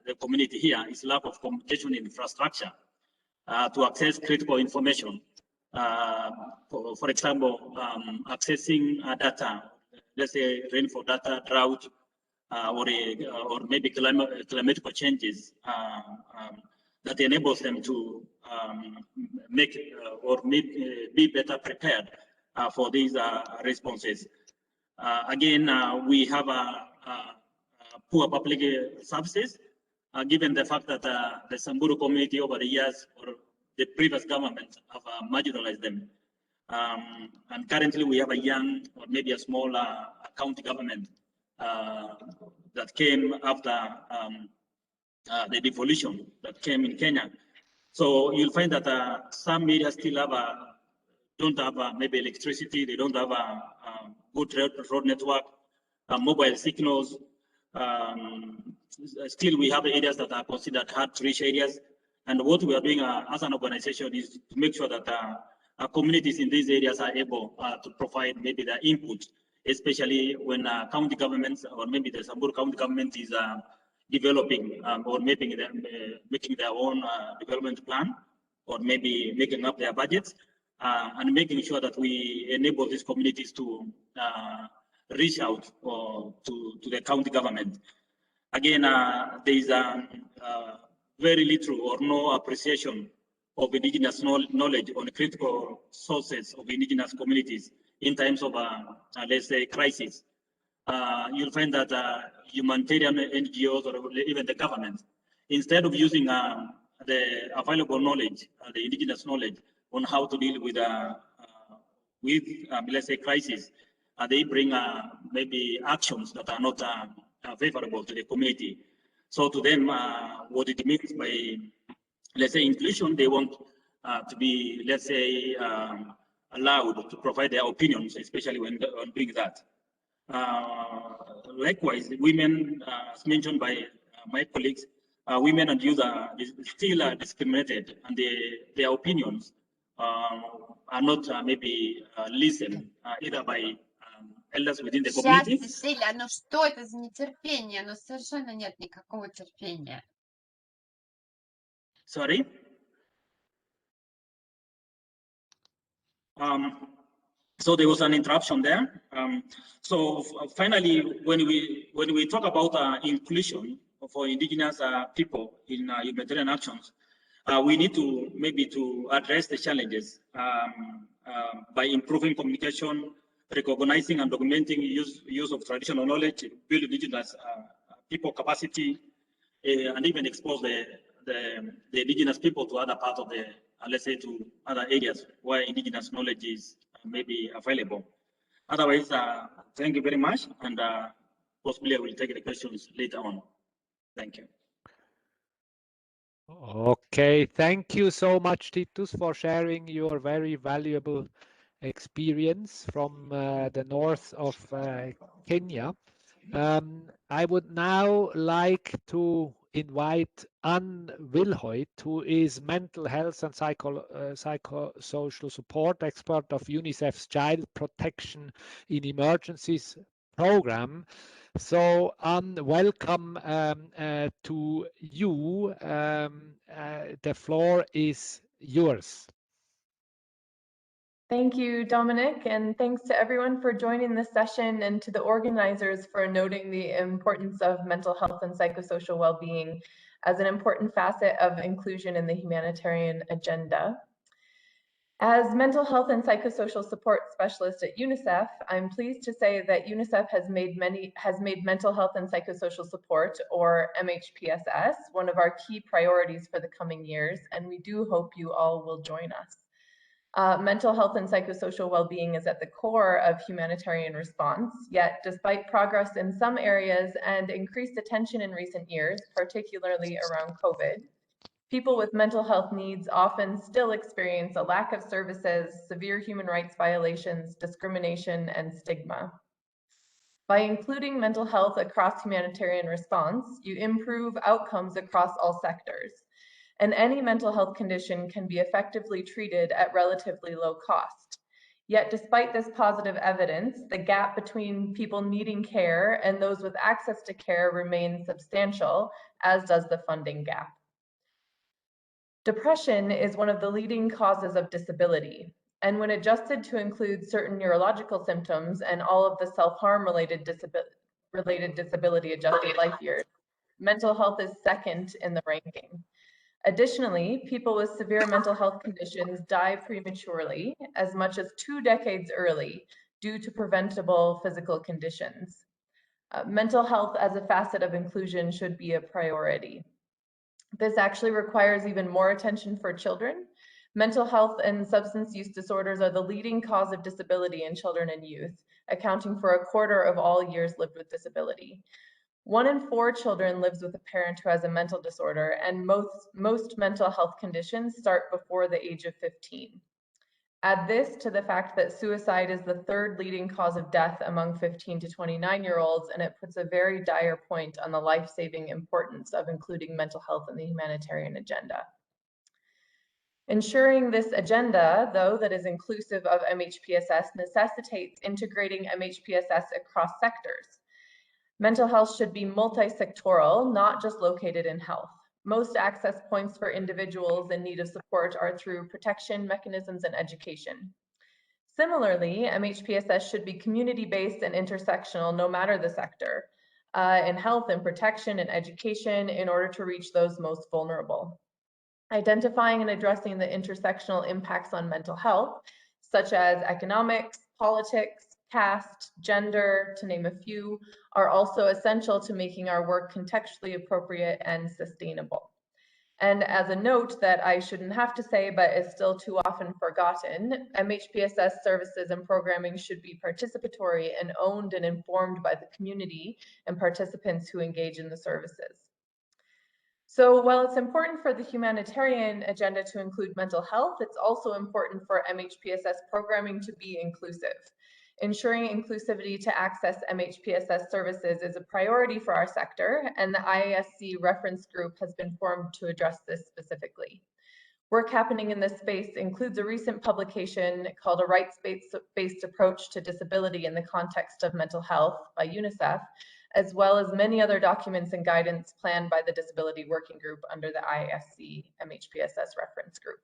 the community here is lack of communication infrastructure to access critical information. For example, accessing data, let's say rainfall data, drought, or maybe climatic changes that enables them to make or be better prepared for these responses. Again, we have poor public services, given the fact that the Samburu community over the years or the previous government have marginalized them. And currently we have a young or maybe a small county government that came after the devolution that came in Kenya. So you'll find that some areas still have don't have maybe electricity, they don't have a good road network, mobile signals. Still we have areas that are considered hard to reach areas. And what we are doing as an organization is to make sure that our communities in these areas are able to provide maybe the input, especially when county governments or maybe the Samburu county government is developing or making their own development plan, or maybe making up their budgets, and making sure that we enable these communities to reach out to the county government. Again, there is very little or no appreciation of indigenous knowledge on critical sources of indigenous communities in times of, let's say, crisis. You'll find that humanitarian NGOs or even the government, instead of using the available knowledge, the indigenous knowledge on how to deal with let's say, crisis, they bring maybe actions that are not favorable to the community. So to them, what it means by, let's say, inclusion, they want to be, let's say, allowed to provide their opinions, especially when doing that. Likewise, women, as mentioned by my colleagues, women and youth are still discriminated, and their opinions are not maybe listened either by elders within the community. Cecilia, ну что это за нетерпение? Ну совершенно нет никакого терпения. Sorry? So there was an interruption there. So finally, when we talk about inclusion for indigenous people in humanitarian actions, we need to maybe to address the challenges by improving communication, recognizing and documenting use of traditional knowledge, build indigenous people capacity, and even expose the indigenous people to other parts of the, let's say, to other areas where indigenous knowledge is maybe available. Otherwise, thank you very much, and possibly I will take the questions later on. Thank you. Okay, thank you so much, Titus, for sharing your very valuable experience from the north of Kenya. I would now like to invite Anne Wilhoit, who is mental health and psychosocial support expert of UNICEF's Child Protection in Emergencies program. So, Anne, welcome to you. The floor is yours. Thank you, Dominic, and thanks to everyone for joining this session and to the organizers for noting the importance of mental health and psychosocial well-being as an important facet of inclusion in the humanitarian agenda. As mental health and psychosocial support specialist at UNICEF, I'm pleased to say that UNICEF has made mental health and psychosocial support, or MHPSS, one of our key priorities for the coming years, and we do hope you all will join us. Mental health and psychosocial well-being is at the core of humanitarian response, yet despite progress in some areas and increased attention in recent years, particularly around COVID, people with mental health needs often still experience a lack of services, severe human rights violations, discrimination, and stigma. By including mental health across humanitarian response, you improve outcomes across all sectors. And any mental health condition can be effectively treated at relatively low cost. Yet despite this positive evidence, the gap between people needing care and those with access to care remains substantial, as does the funding gap. Depression is one of the leading causes of disability, and when adjusted to include certain neurological symptoms and all of the self-harm related disability adjusted life years, mental health is second in the ranking. Additionally, people with severe mental health conditions die prematurely, as much as 2 decades early, due to preventable physical conditions. Mental health as a facet of inclusion should be a priority. This actually requires even more attention for children. Mental health and substance use disorders are the leading cause of disability in children and youth, accounting for 1/4 of all years lived with disability. 1 in 4 children lives with a parent who has a mental disorder, and most mental health conditions start before the age of 15. Add this to the fact that suicide is the 3rd leading cause of death among 15 to 29-year-olds, and it puts a very dire point on the life-saving importance of including mental health in the humanitarian agenda. Ensuring this agenda, though, that is inclusive of MHPSS necessitates integrating MHPSS across sectors. Mental health should be multi-sectoral, not just located in health. Most access points for individuals in need of support are through protection mechanisms and education. Similarly, MHPSS should be community-based and intersectional no matter the sector, in health and protection and education in order to reach those most vulnerable. Identifying and addressing the intersectional impacts on mental health, such as economics, politics, caste, gender, to name a few, are also essential to making our work contextually appropriate and sustainable. And as a note that I shouldn't have to say, but is still too often forgotten, MHPSS services and programming should be participatory and owned and informed by the community and participants who engage in the services. So while it's important for the humanitarian agenda to include mental health, it's also important for MHPSS programming to be inclusive. Ensuring inclusivity to access MHPSS services is a priority for our sector, and the IASC reference group has been formed to address this specifically. Work happening in this space includes a recent publication called A Rights-Based Approach to Disability in the Context of Mental Health by UNICEF, as well as many other documents and guidance planned by the Disability Working Group under the IASC MHPSS reference group.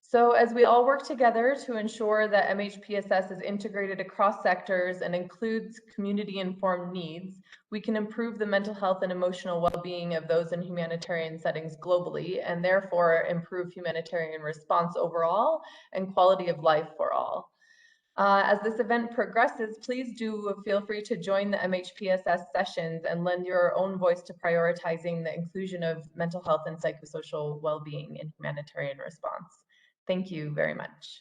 So as we all work together to ensure that MHPSS is integrated across sectors and includes community-informed needs, we can improve the mental health and emotional well-being of those in humanitarian settings globally, and therefore improve humanitarian response overall and quality of life for all. As this event progresses, please do feel free to join the MHPSS sessions and lend your own voice to prioritizing the inclusion of mental health and psychosocial well-being in humanitarian response. Thank you very much.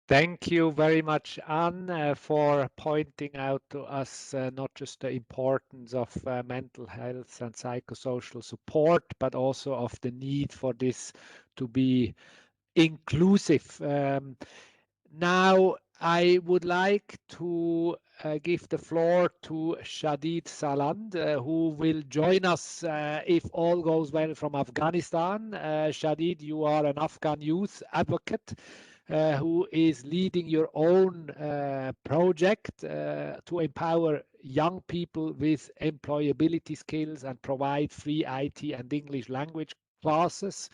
Thank you very much, Anne, for pointing out to us not just the importance of mental health and psychosocial support, but also of the need for this to be inclusive. Now, I would like to give the floor to Shadid Saland, who will join us if all goes well from Afghanistan. Shadid, you are an Afghan youth advocate who is leading your own project to empower young people with employability skills and provide free IT and English language classes.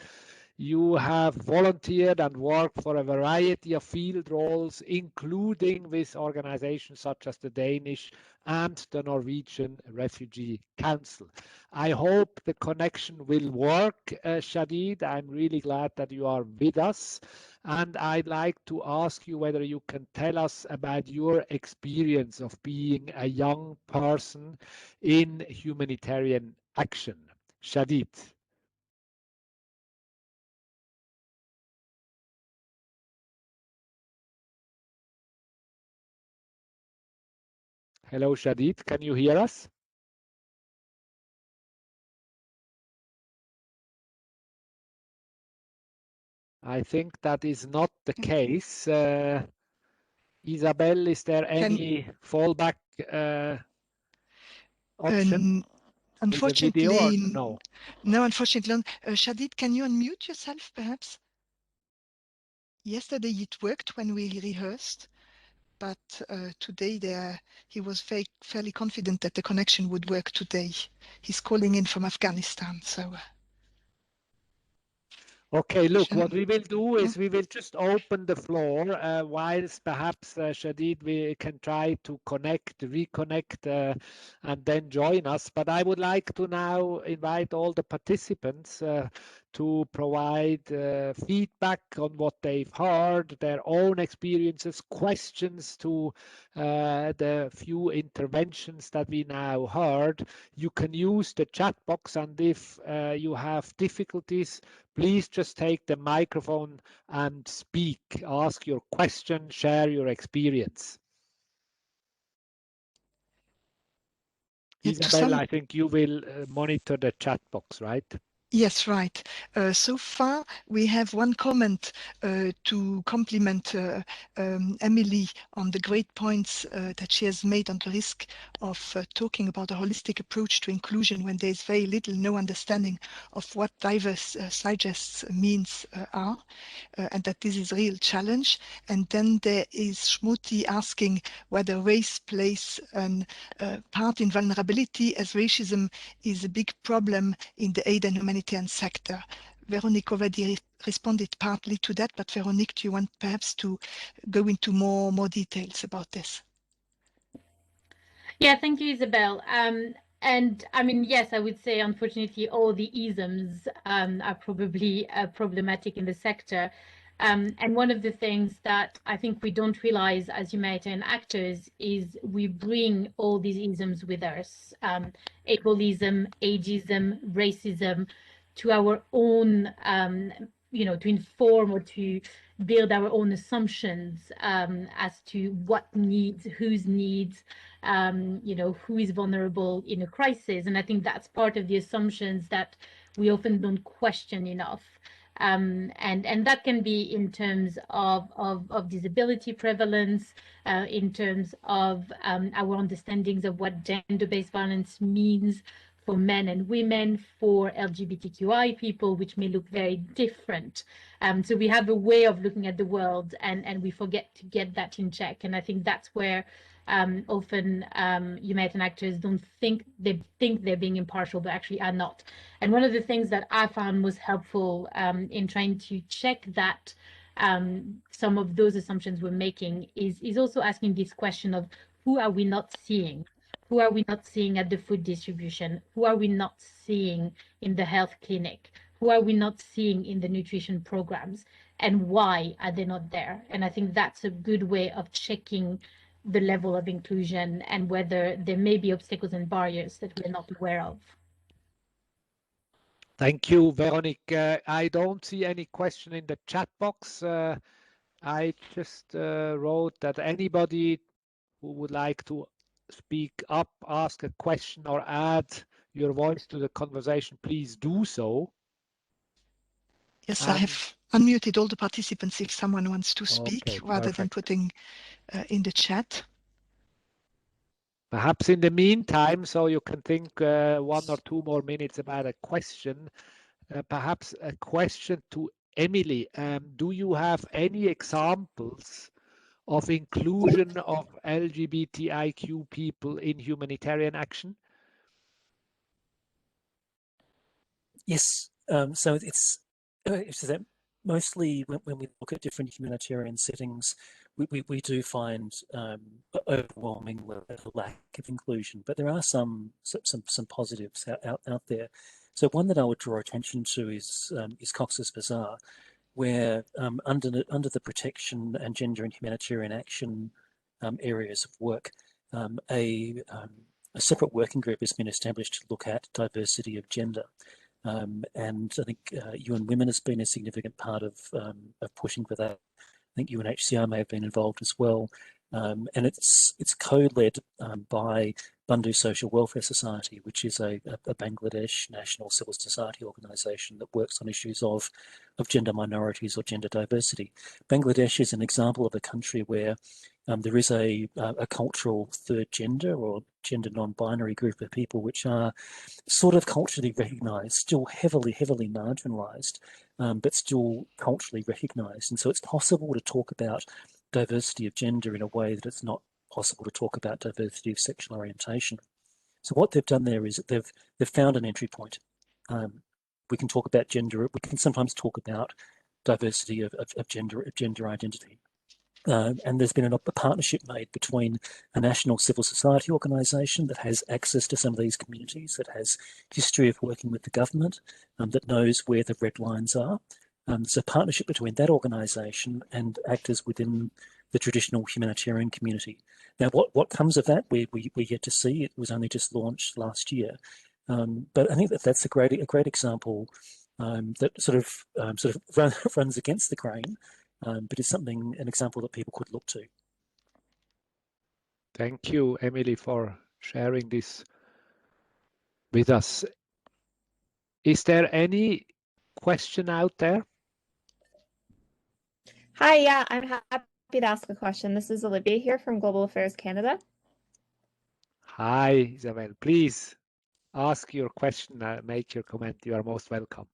You have volunteered and worked for a variety of field roles, including with organizations such as the Danish and the Norwegian Refugee Council. I hope the connection will work, Shadid. I'm really glad that you are with us. And I'd like to ask you whether you can tell us about your experience of being a young person in humanitarian action. Shadid. Hello, Shadid. Can you hear us? I think that is not the case. Isabel, is there any fallback option? Unfortunately, no? No, unfortunately. Shadid, can you unmute yourself, perhaps? Yesterday it worked when we rehearsed, but today he was fairly confident that the connection would work today. He's calling in from Afghanistan, so. Okay, look, what we will do is we will just open the floor whilst perhaps Shadid, we can try to reconnect and then join us. But I would like to now invite all the participants to provide feedback on what they've heard, their own experiences, questions to the few interventions that we now heard. You can use the chat box, and if you have difficulties, please just take the microphone and speak, ask your question, share your experience. Isabel, I think you will monitor the chat box, right? Yes, right. So far, we have one comment to compliment Emily on the great points that she has made on the risk of talking about a holistic approach to inclusion when there is very little, no understanding of what diverse suggests means are, and that this is a real challenge. And then there is Shmuti asking whether race plays a part in vulnerability, as racism is a big problem in the aid and humanitarian sector. Veronique already responded partly to that, but Veronique, do you want perhaps to go into more details about this? Yeah, thank you, Isabel. And I mean, yes, I would say, unfortunately, all the isms are probably problematic in the sector. And one of the things that I think we don't realize as humanitarian actors is we bring all these isms with us, ableism, ageism, racism, to our own, to inform or to build our own assumptions as to what needs, whose needs, who is vulnerable in a crisis. And I think that's part of the assumptions that we often don't question enough. And that can be in terms of disability prevalence, in terms of our understandings of what gender-based violence means for men and women, for LGBTQI people, which may look very different. So we have a way of looking at the world, and we forget to get that in check. And I think that's where often humanitarian actors don't think they're being impartial, but actually are not. And one of the things that I found most helpful in trying to check that some of those assumptions we're making is also asking this question of who are we not seeing? Who are we not seeing at the food distribution? Who are we not seeing in the health clinic? Who are we not seeing in the nutrition programs? And why are they not there? And I think that's a good way of checking the level of inclusion and whether there may be obstacles and barriers that we're not aware of. Thank you, Veronique. I don't see any question in the chat box. I just wrote that anybody who would like to speak up, ask a question, or add your voice to the conversation, please do so. Yes, I have unmuted all the participants if someone wants to speak, rather than putting in the chat. Perhaps in the meantime, so you can think 1 or 2 more minutes about a question, perhaps a question to Emily. Do you have any examples of inclusion of LGBTIQ people in humanitarian action? Yes, so it's that mostly when we look at different humanitarian settings, we do find overwhelmingly a lack of inclusion, but there are some positives out there. So one that I would draw attention to is Cox's Bazar, where under the protection and gender and humanitarian action areas of work, a separate working group has been established to look at diversity of gender. And I think UN Women has been a significant part of pushing for that. I think UNHCR may have been involved as well. And it's co-led by Bandhu Social Welfare Society, which is a Bangladesh national civil society organisation that works on issues of gender minorities or gender diversity. Bangladesh is an example of a country where there is a cultural third gender or gender non-binary group of people which are sort of culturally recognised, still heavily marginalised, but still culturally recognised. And so it's possible to talk about diversity of gender in a way that it's not possible to talk about diversity of sexual orientation. So what they've done there is they've found an entry point. We can talk about gender. We can sometimes talk about diversity of gender identity. And there's been a partnership made between a national civil society organisation that has access to some of these communities, that has history of working with the government, that knows where the red lines are. There's a partnership between that organisation and actors within the traditional humanitarian community. Now, what comes of that, we're yet to see. It was only just launched last year, but I think that's a great example that sort of runs against the grain. But it's an example that people could look to. Thank you, Emily, for sharing this with us. Is there any question out there? Hi, yeah, I'm happy to ask a question. This is Olivia here from Global Affairs Canada. Hi, Isabel. Please ask your question, make your comment. You are most welcome.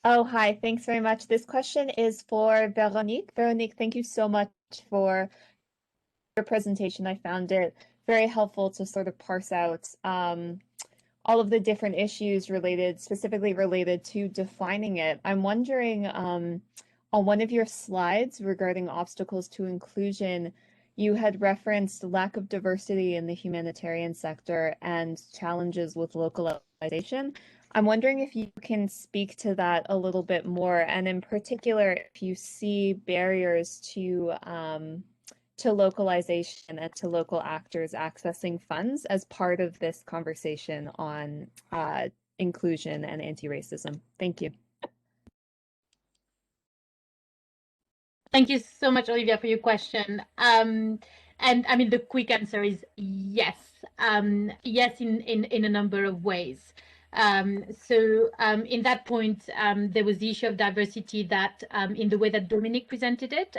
Oh, hi. Thanks very much. This question is for Veronique. Veronique, thank you so much for your presentation. I found it very helpful to sort of parse out all of the different issues specifically related to defining it. I'm wondering, on one of your slides regarding obstacles to inclusion, you had referenced lack of diversity in the humanitarian sector and challenges with localization. I'm wondering if you can speak to that a little bit more, and in particular, if you see barriers to localization and to local actors accessing funds as part of this conversation on inclusion and anti-racism. Thank you. Thank you so much, Olivia, for your question. And I mean, the quick answer is yes. Yes, in a number of ways. So in that point, there was the issue of diversity that in the way that Dominic presented it.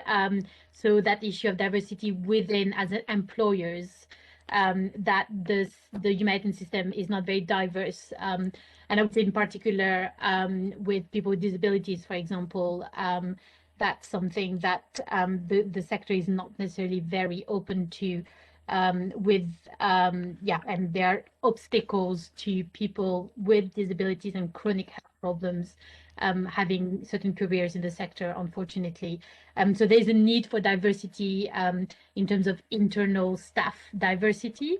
So that issue of diversity within as employers, that the humanitarian system is not very diverse. And I would say in particular with people with disabilities, for example, that's something that the sector is not necessarily very open to. And there are obstacles to people with disabilities and chronic health problems having certain careers in the sector, unfortunately. So there's a need for diversity in terms of internal staff diversity.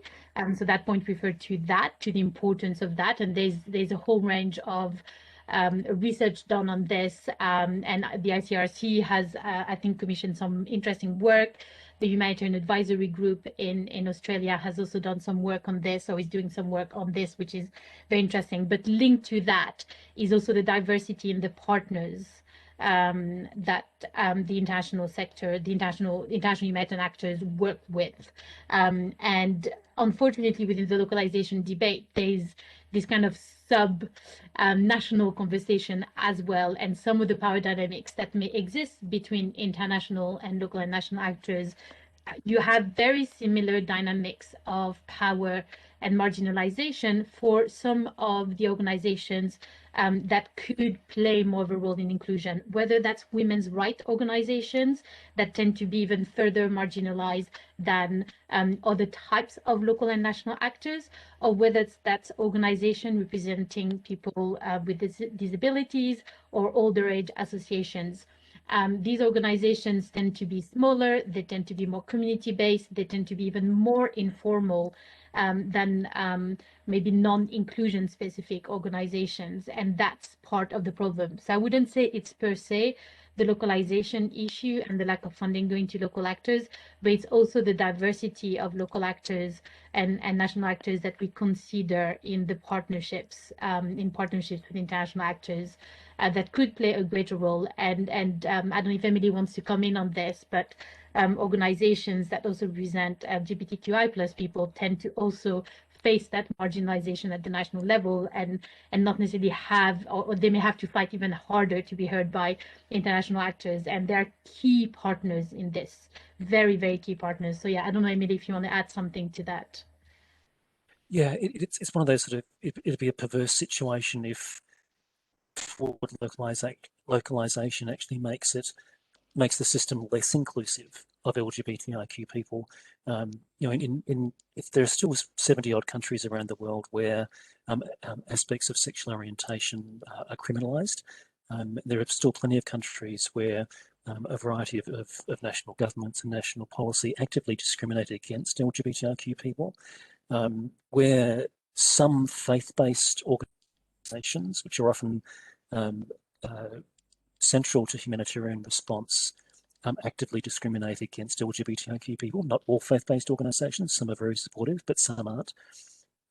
So that point referred to the importance of that. And there's a whole range of research done on this, and the ICRC has, I think, commissioned some interesting work. The Humanitarian Advisory Group in Australia has also done some work on this, or is doing some work on this, which is very interesting. But linked to that is also the diversity in the partners that the international sector, the international humanitarian actors work with. And unfortunately, within the localization debate, there's this kind of sub-national conversation as well, and some of the power dynamics that may exist between international and local and national actors. You have very similar dynamics of power and marginalization for some of the organizations that could play more of a role in inclusion, whether that's women's rights organizations that tend to be even further marginalized than other types of local and national actors, or whether that's organization representing people with disabilities or older age associations. These organizations tend to be smaller, they tend to be more community-based, they tend to be even more informal than maybe non-inclusion specific organizations, and that's part of the problem. So I wouldn't say it's per se the localization issue and the lack of funding going to local actors, but it's also the diversity of local actors and national actors that we consider in the partnerships, with international actors that could play a greater role. And I don't know if Emily wants to come in on this, but organizations that also represent LGBTQI plus people tend to also face that marginalization at the national level and not necessarily have, or they may have to fight even harder to be heard by international actors. And they're key partners in this, very, very key partners. So yeah, I don't know, Emily, if you want to add something to that. Yeah, it's one of those sort of, it'd be a perverse situation if forward localization actually makes the system less inclusive of LGBTIQ people. If there are still 70 odd countries around the world where aspects of sexual orientation are criminalized, there are still plenty of countries where a variety of national governments and national policy actively discriminate against LGBTIQ people, where some faith-based organizations, which are often central to humanitarian response, actively discriminate against LGBTIQ people. Not all faith-based organisations, some are very supportive, but some aren't.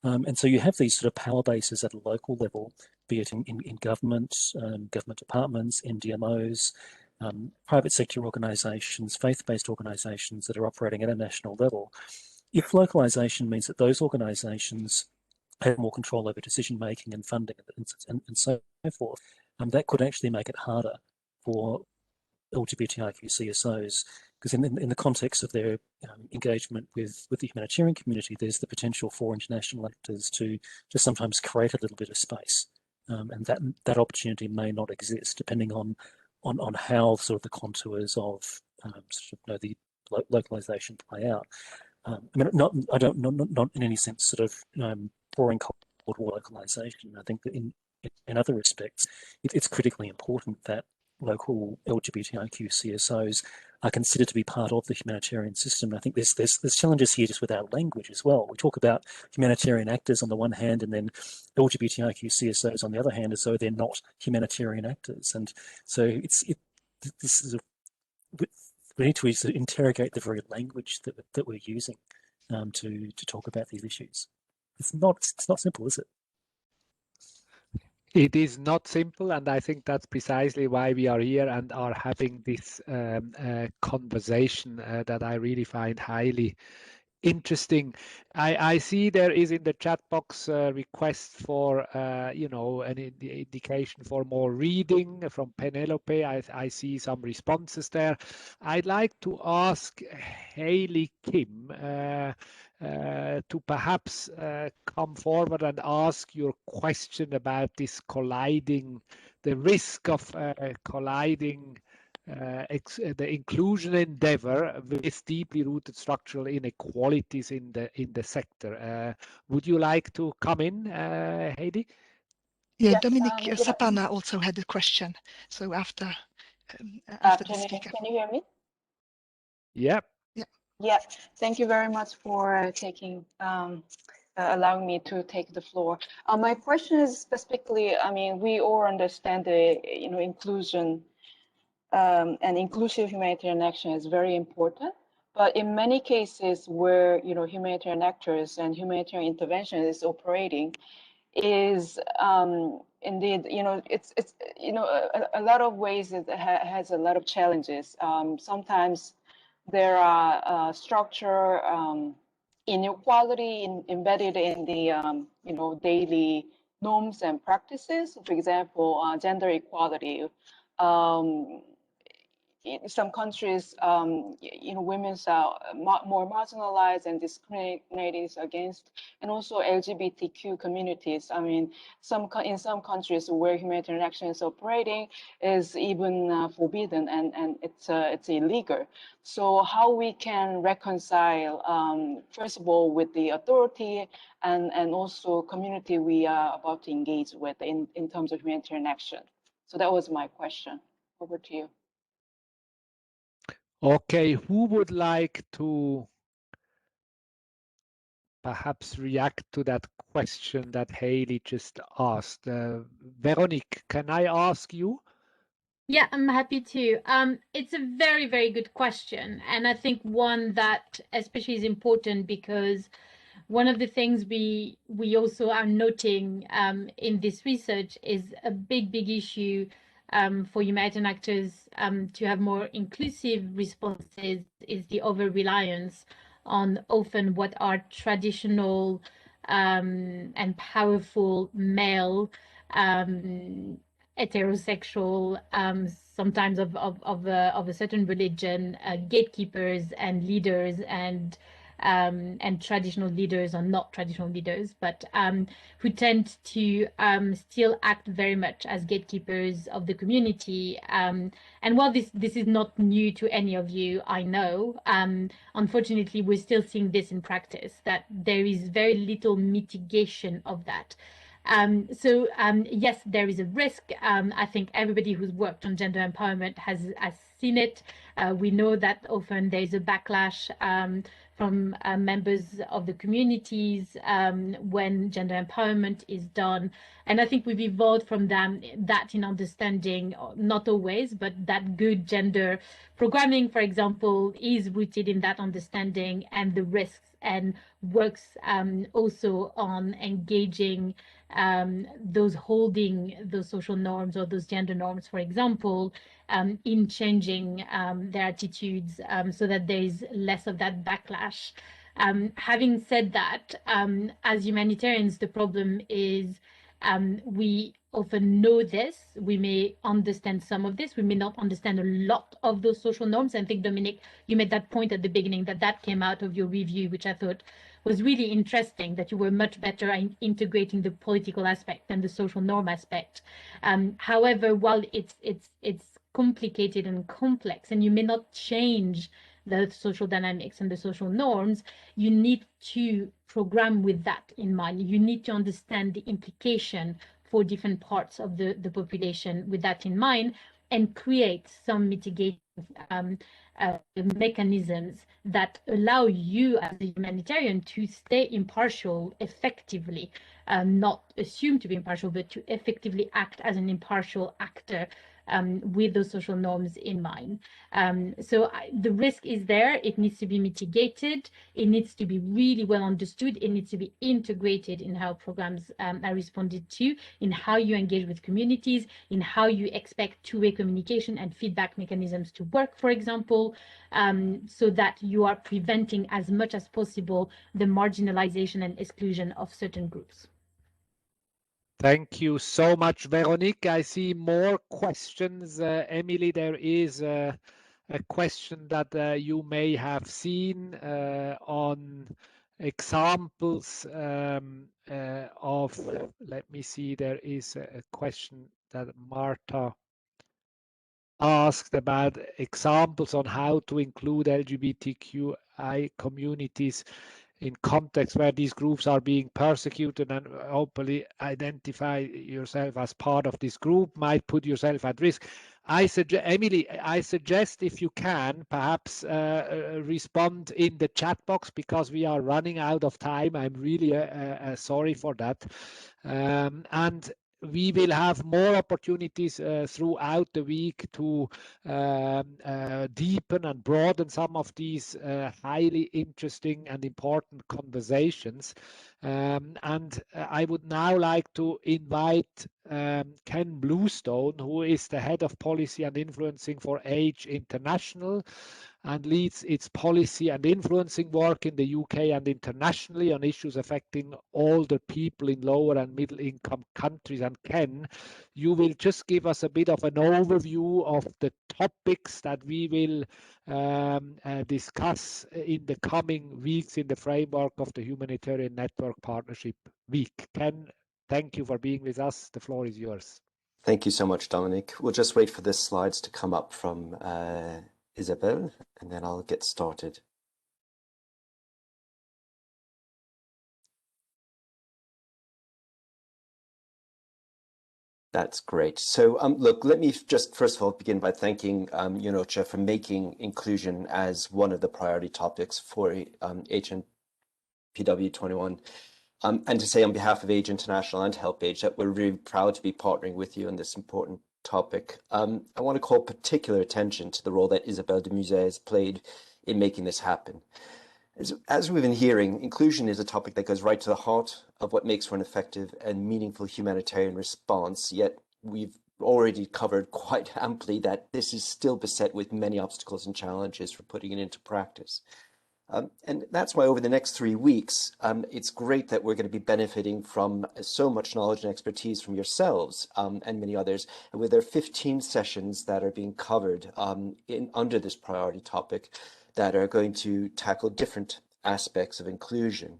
And so you have these sort of power bases at a local level, be it in government, government departments, NDMOs, private sector organisations, faith-based organisations that are operating at a national level. If localisation means that those organisations have more control over decision-making and funding and so forth, that could actually make it harder for LGBTIQ CSOs, because in the context of their engagement with the humanitarian community, there's the potential for international actors to sometimes create a little bit of space, and that opportunity may not exist depending on how sort of the contours of the localization play out. I mean, not in any sense sort of pouring cold war localization. I think that in other respects, it's critically important that local LGBTIQ CSOs are considered to be part of the humanitarian system. I think there's challenges here just with our language as well. We talk about humanitarian actors on the one hand, and then LGBTIQ CSOs on the other hand, as though they're not humanitarian actors. And so we need to interrogate the very language that we're using to talk about these issues. It's not simple, is it? It is not simple, and I think that's precisely why we are here and are having this conversation that I really find highly interesting. I see there is in the chat box a request for an indication for more reading from Penelope. I see some responses there. I'd like to ask Hayley Kim to perhaps come forward and ask your question about this the risk of colliding the inclusion endeavor with deeply rooted structural inequalities in the sector. Would you like to come in, Heidi? Yeah, Yes, Dominic Sapana also had a question. So after the speaker. Can you hear me? Yeah. Yeah. Thank you very much for allowing me to take the floor. My question is specifically, I mean, we all understand the inclusion and inclusive humanitarian action is very important. But in many cases where humanitarian actors and humanitarian intervention is operating, is indeed it's a lot of ways it has a lot of challenges. Sometimes there are structure inequality embedded in the daily norms and practices. For example, gender equality. In some countries, women are more marginalized and discriminated against, and also LGBTQ communities. I mean, in some countries where humanitarian action is operating is even forbidden, and it's illegal. So how we can reconcile, first of all, with the authority and also community we are about to engage with in terms of humanitarian action. So that was my question. Over to you. Okay, who would like to perhaps react to that question that Hayley just asked? Veronique, can I ask you? Yeah, I'm happy to. It's a very, very good question. And I think one that especially is important because one of the things we also are noting in this research is a big issue for humanitarian actors to have more inclusive responses is the over-reliance on often what are traditional and powerful male heterosexual, sometimes of a certain religion, gatekeepers and leaders and traditional leaders or not traditional leaders, but who tend to still act very much as gatekeepers of the community. And while this is not new to any of you, I know, unfortunately, we're still seeing this in practice, that there is very little mitigation of that. So yes, there is a risk. I think everybody who's worked on gender empowerment has seen it. We know that often there is a backlash from members of the communities when gender empowerment is done. And I think we've evolved from that in understanding, not always, but that good gender programming, for example, is rooted in that understanding and the risks, and works also on engaging those holding those social norms or those gender norms, for example, in changing their attitudes so that there is less of that backlash. Having said that, as humanitarians, the problem is we often know this, we may understand some of this, we may not understand a lot of those social norms. And I think, Dominic, you made that point at the beginning, that came out of your review, which I thought was really interesting, that you were much better in integrating the political aspect than the social norm aspect. However, while it's complicated and complex, and you may not change the social dynamics and the social norms, you need to program with that in mind. You need to understand the implication for different parts of the population with that in mind, and create some mitigating mechanisms that allow you as a humanitarian to stay impartial effectively, not assume to be impartial, but to effectively act as an impartial actor with those social norms in mind. So the risk is there. It needs to be mitigated. It needs to be really well understood. It needs to be integrated in how programs are responded to, in how you engage with communities, in how you expect two-way communication and feedback mechanisms to work, for example, so that you are preventing as much as possible the marginalization and exclusion of certain groups. Thank you so much, Veronique. I see more questions. Emily, there is a question that you may have seen on examples of, let me see, there is a question that Marta asked about examples on how to include LGBTQI communities in contexts where these groups are being persecuted, and hopefully identify yourself as part of this group might put yourself at risk. Emily, I suggest, if you can, perhaps respond in the chat box, because we are running out of time. I'm really sorry for that. And we will have more opportunities throughout the week to deepen and broaden some of these highly interesting and important conversations. And I would now like to invite Ken Bluestone, who is the head of policy and influencing for Age International, and leads its policy and influencing work in the UK and internationally on issues affecting older people in lower and middle income countries. And Ken, you will just give us a bit of an overview of the topics that we will discuss in the coming weeks in the framework of the Humanitarian Network Partnership Week. Ken, thank you for being with us. The floor is yours. Thank you so much, Dominic. We'll just wait for the slides to come up from Isabel, and then I'll get started. That's great. So look, let me just first of all begin by thanking UNOCHA for making inclusion as one of the priority topics for HNPW 21. And to say on behalf of Age International and Help Age that we're really proud to be partnering with you on this important topic. I want to call particular attention to the role that Isabelle de Musset has played in making this happen. As we've been hearing, inclusion is a topic that goes right to the heart of what makes for an effective and meaningful humanitarian response, yet we've already covered quite amply that this is still beset with many obstacles and challenges for putting it into practice. And that's why over the next 3 weeks, it's great that we're going to be benefiting from so much knowledge and expertise from yourselves and many others. And with their 15 sessions that are being covered under this priority topic that are going to tackle different aspects of inclusion.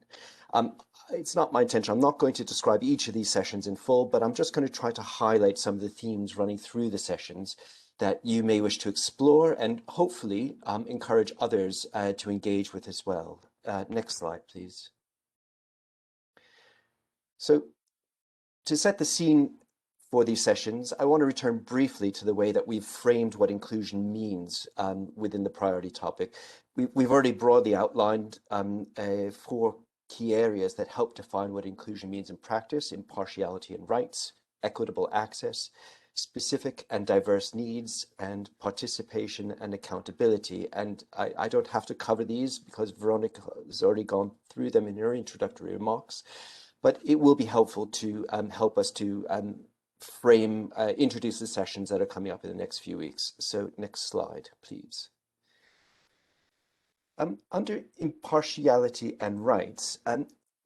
It's not my intention. I'm not going to describe each of these sessions in full, but I'm just going to try to highlight some of the themes running through the sessions that you may wish to explore and hopefully encourage others to engage with as well. Next slide, please. So to set the scene for these sessions, I want to return briefly to the way that we've framed what inclusion means within the priority topic. We've already broadly outlined 4 key areas that help define what inclusion means in practice: impartiality and rights, equitable access, specific and diverse needs, and participation and accountability. And I don't have to cover these because Veronica has already gone through them in her introductory remarks, but it will be helpful to help us to introduce the sessions that are coming up in the next few weeks. So next slide, please. Under impartiality and rights,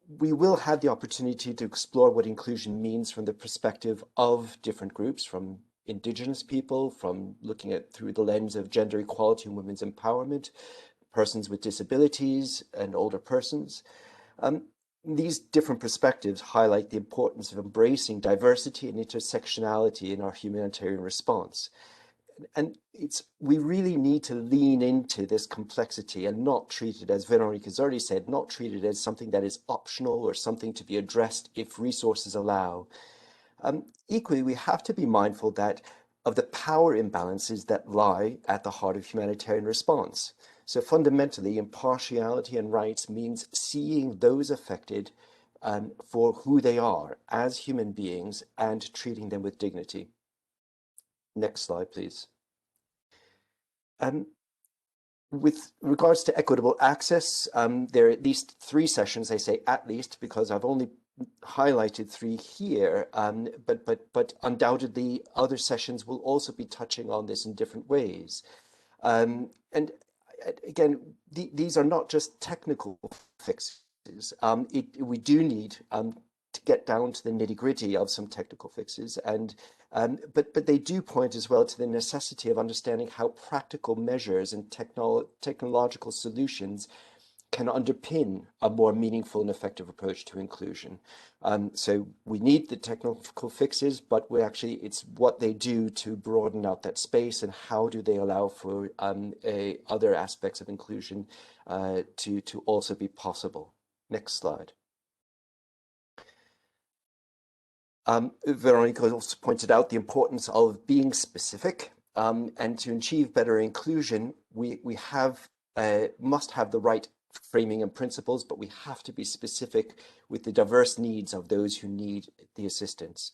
we will have the opportunity to explore what inclusion means from the perspective of different groups, from Indigenous people, from looking at through the lens of gender equality and women's empowerment, persons with disabilities and older persons. These different perspectives highlight the importance of embracing diversity and intersectionality in our humanitarian response. And we really need to lean into this complexity and not treat it, as Veronique has already said, not treat it as something that is optional or something to be addressed if resources allow. Equally, we have to be mindful of the power imbalances that lie at the heart of humanitarian response. So fundamentally, impartiality and rights means seeing those affected for who they are as human beings and treating them with dignity. Next slide, please. With regards to equitable access, there are at least 3 sessions. I say at least because I've only highlighted 3 here, but undoubtedly other sessions will also be touching on this in different ways. And again, these are not just technical fixes. We do need to get down to the nitty-gritty of some technical fixes, but they do point as well to the necessity of understanding how practical measures and technological solutions can underpin a more meaningful and effective approach to inclusion. So we need the technical fixes, but it's what they do to broaden out that space, and how do they allow for other aspects of inclusion to also be possible. Next slide. Veronica also pointed out the importance of being specific, and to achieve better inclusion, we must have the right framing and principles, but we have to be specific with the diverse needs of those who need the assistance.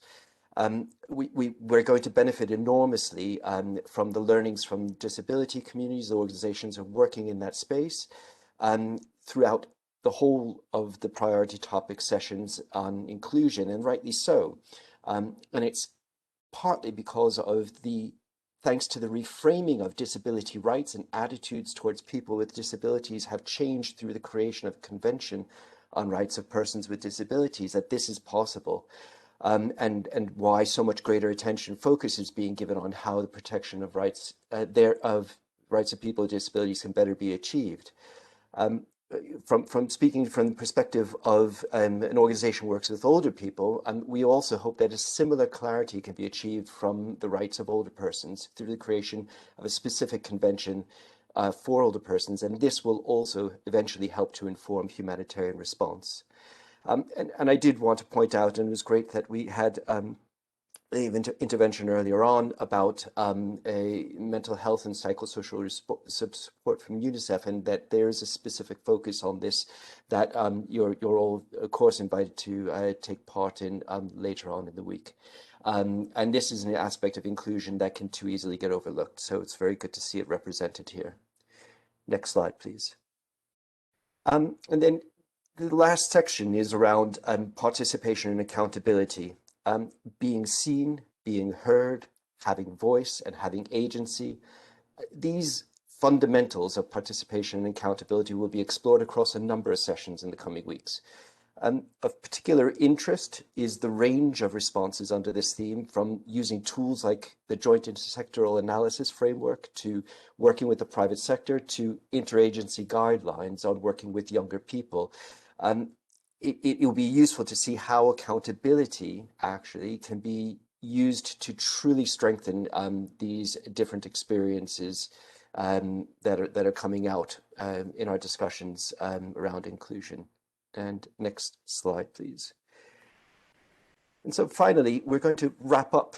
We're going to benefit enormously from the learnings from disability communities, the organizations are working in that space throughout the whole of the priority topic sessions on inclusion, and rightly so. And it's partly because of thanks to the reframing of disability rights, and attitudes towards people with disabilities have changed through the creation of Convention on Rights of Persons with Disabilities, that this is possible. And why so much greater attention focus is being given on how the protection of rights rights of people with disabilities can better be achieved. From speaking from the perspective of an organization works with older people, we also hope that a similar clarity can be achieved from the rights of older persons through the creation of a specific convention for older persons, and this will also eventually help to inform humanitarian response. And I did want to point out, and it was great that we had the intervention earlier on about a mental health and psychosocial support from UNICEF, and that there is a specific focus on this that you're all, of course, invited to take part in later on in the week. And this is an aspect of inclusion that can too easily get overlooked, so it's very good to see it represented here. Next slide, please. And then the last section is around participation and accountability. Being seen, being heard, having voice, and having agency. These fundamentals of participation and accountability will be explored across a number of sessions in the coming weeks. Of particular interest is the range of responses under this theme, from using tools like the Joint Intersectoral Analysis Framework to working with the private sector to interagency guidelines on working with younger people. It will be useful to see how accountability actually can be used to truly strengthen these different experiences that are coming out in our discussions around inclusion. And next slide, please. And so finally, we're going to wrap up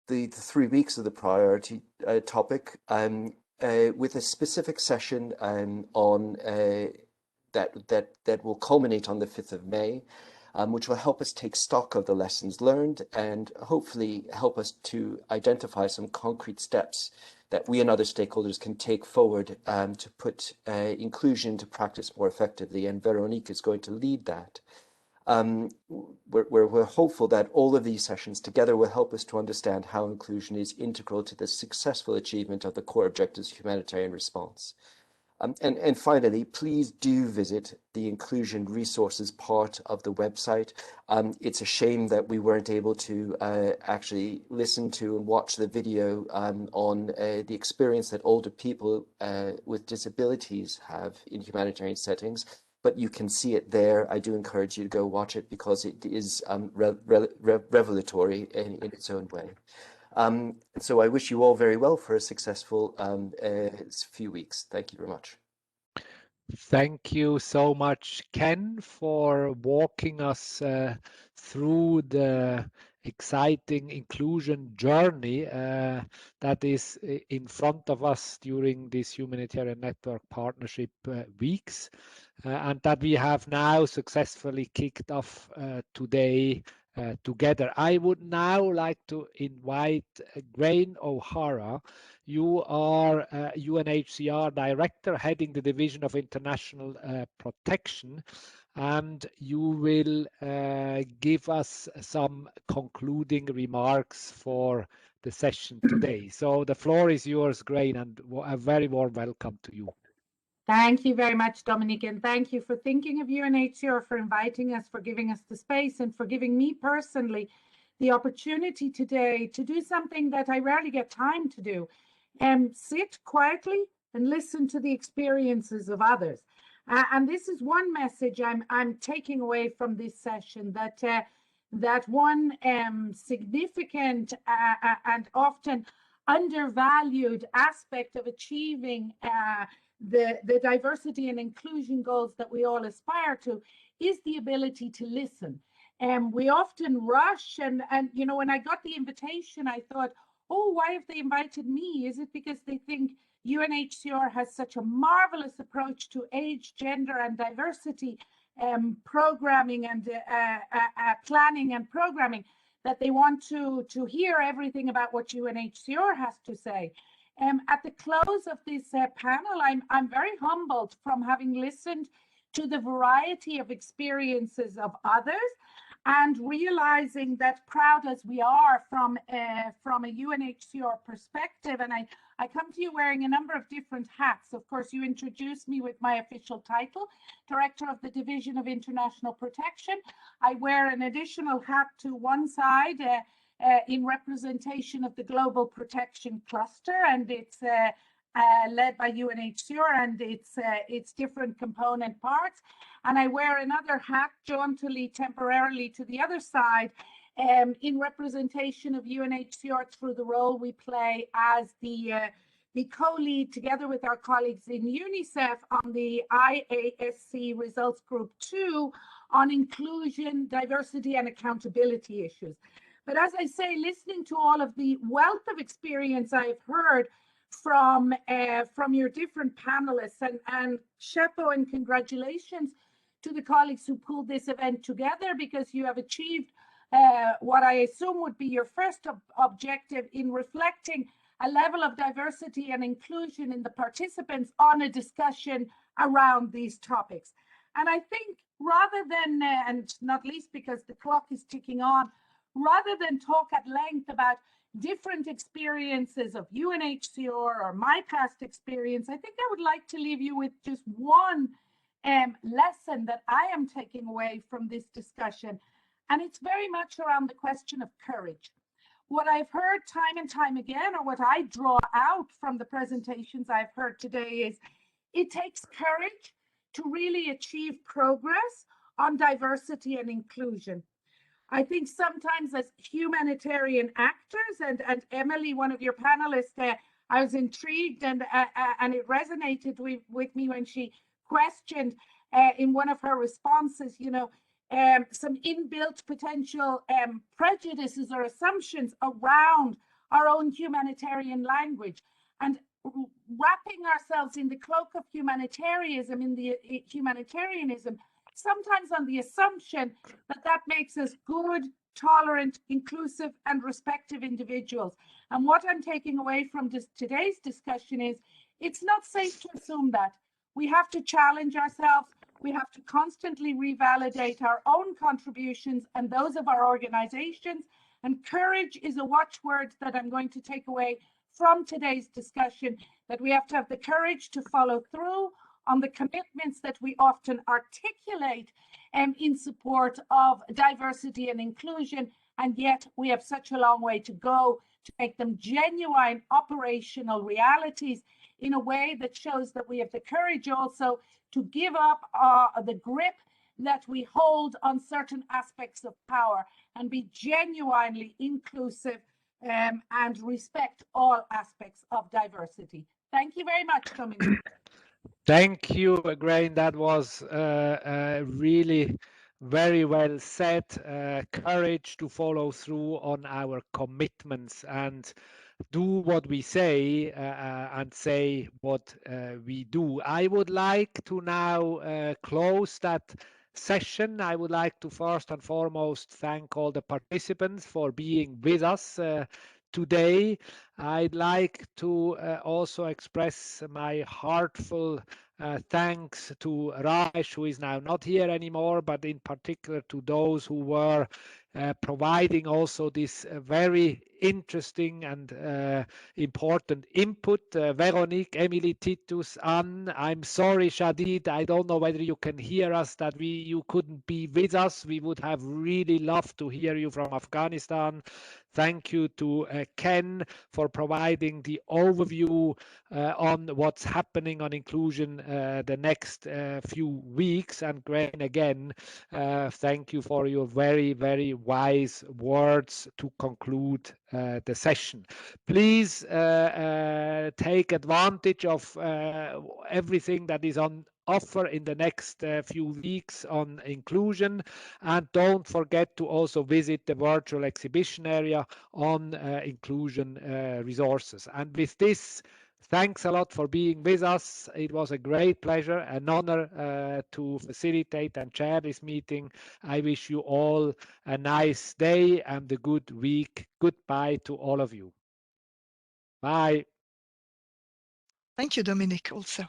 the 3 weeks of the priority topic with a specific session on that will culminate on the 5th of May, which will help us take stock of the lessons learned and hopefully help us to identify some concrete steps that we and other stakeholders can take forward to put inclusion into practice more effectively. And Veronique is going to lead that. We're hopeful that all of these sessions together will help us to understand how inclusion is integral to the successful achievement of the core objectives of humanitarian response. And finally, please do visit the inclusion resources part of the website. It's a shame that we weren't able to actually listen to and watch the video on the experience that older people with disabilities have in humanitarian settings, but you can see it there. I do encourage you to go watch it because it is revelatory in its own way. So I wish you all very well for a successful few weeks. Thank you very much. Thank you so much, Ken, for walking us through the exciting inclusion journey that is in front of us during this Humanitarian Network Partnership weeks, and that we have now successfully kicked off today together. I would now like to invite Grain O'Hara. You are UNHCR Director heading the Division of International Protection, and you will give us some concluding remarks for the session today. So the floor is yours, Grain, and a very warm welcome to you. Thank you very much, Dominic, and thank you for thinking of UNHCR, for inviting us, for giving us the space, and for giving me personally the opportunity today to do something that I rarely get time to do, sit quietly and listen to the experiences of others. And this is one message I'm taking away from this session, that one significant and often undervalued aspect of achieving the diversity and inclusion goals that we all aspire to is the ability to listen. We often rush, and you know, when I got the invitation, I thought, oh, why have they invited me? Is it because they think UNHCR has such a marvelous approach to age, gender, and diversity programming and planning and programming that they want to hear everything about what UNHCR has to say? At the close of this panel, I'm very humbled from having listened to the variety of experiences of others, and realizing that, proud as we are from a UNHCR perspective, and I come to you wearing a number of different hats. Of course, you introduced me with my official title, Director of the Division of International Protection. I wear an additional hat to one side in representation of the Global Protection Cluster, and it's led by UNHCR and its different component parts. And I wear another hat jauntily, temporarily to the other side, in representation of UNHCR through the role we play as the co-lead, together with our colleagues in UNICEF, on the IASC Results Group 2 on inclusion, diversity, and accountability issues. But as I say, listening to all of the wealth of experience I've heard from your different panelists, and chapeau and congratulations to the colleagues who pulled this event together, because you have achieved what I assume would be your first objective in reflecting a level of diversity and inclusion in the participants on a discussion around these topics. And I think, rather than, and not least because the clock is ticking on, rather than talk at length about different experiences of UNHCR or my past experience, I think I would like to leave you with just one lesson that I am taking away from this discussion. And it's very much around the question of courage. What I've heard time and time again, or what I draw out from the presentations I've heard today, is it takes courage to really achieve progress on diversity and inclusion. I think sometimes as humanitarian actors, and Emily, one of your panelists, I was intrigued and it resonated with me when she questioned in one of her responses, you know, some inbuilt potential prejudices or assumptions around our own humanitarian language, and wrapping ourselves in the cloak of humanitarianism, sometimes on the assumption that that makes us good, tolerant, inclusive, and respectful individuals. And what I'm taking away from today's discussion is it's not safe to assume that. We have to challenge ourselves. We have to constantly revalidate our own contributions and those of our organizations. And courage is a watchword that I'm going to take away from today's discussion, that we have to have the courage to follow through on the commitments that we often articulate in support of diversity and inclusion, and yet we have such a long way to go to make them genuine operational realities in a way that shows that we have the courage also to give up the grip that we hold on certain aspects of power and be genuinely inclusive and respect all aspects of diversity. Thank you very much, Dominique. Thank you, Grain. That was really very well said. Courage to follow through on our commitments and do what we say and say what we do. I would like to now close that session. I would like to first and foremost thank all the participants for being with us today. I'd like to also express my heartfelt thanks to Ramesh, who is now not here anymore, but in particular to those who were providing also this very interesting and important input. Veronique, Emily, Titus, Anne, I'm sorry, Shadid, I don't know whether you can hear us, that you couldn't be with us. We would have really loved to hear you from Afghanistan. Thank you to Ken for providing the overview on what's happening on inclusion the next few weeks. And Grain, again, thank you for your very, very wise words to conclude the session. Please take advantage of everything that is on offer in the next few weeks on inclusion, and don't forget to also visit the virtual exhibition area on inclusion resources. And with this, thanks a lot for being with us. It was a great pleasure, an honor to facilitate and chair this meeting. I wish you all a nice day and a good week. Goodbye to all of you. Bye. Thank you, Dominique, also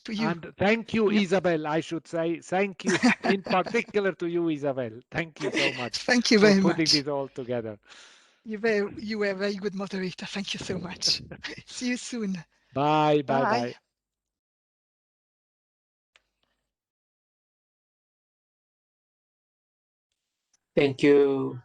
to you. And thank you, Isabel, I should say. Thank you in particular to you, Isabel. Thank you so much. Thank you very for putting much. this all together. You were a very good moderator. Thank you so much. See you soon. Bye, bye, bye. Thank you.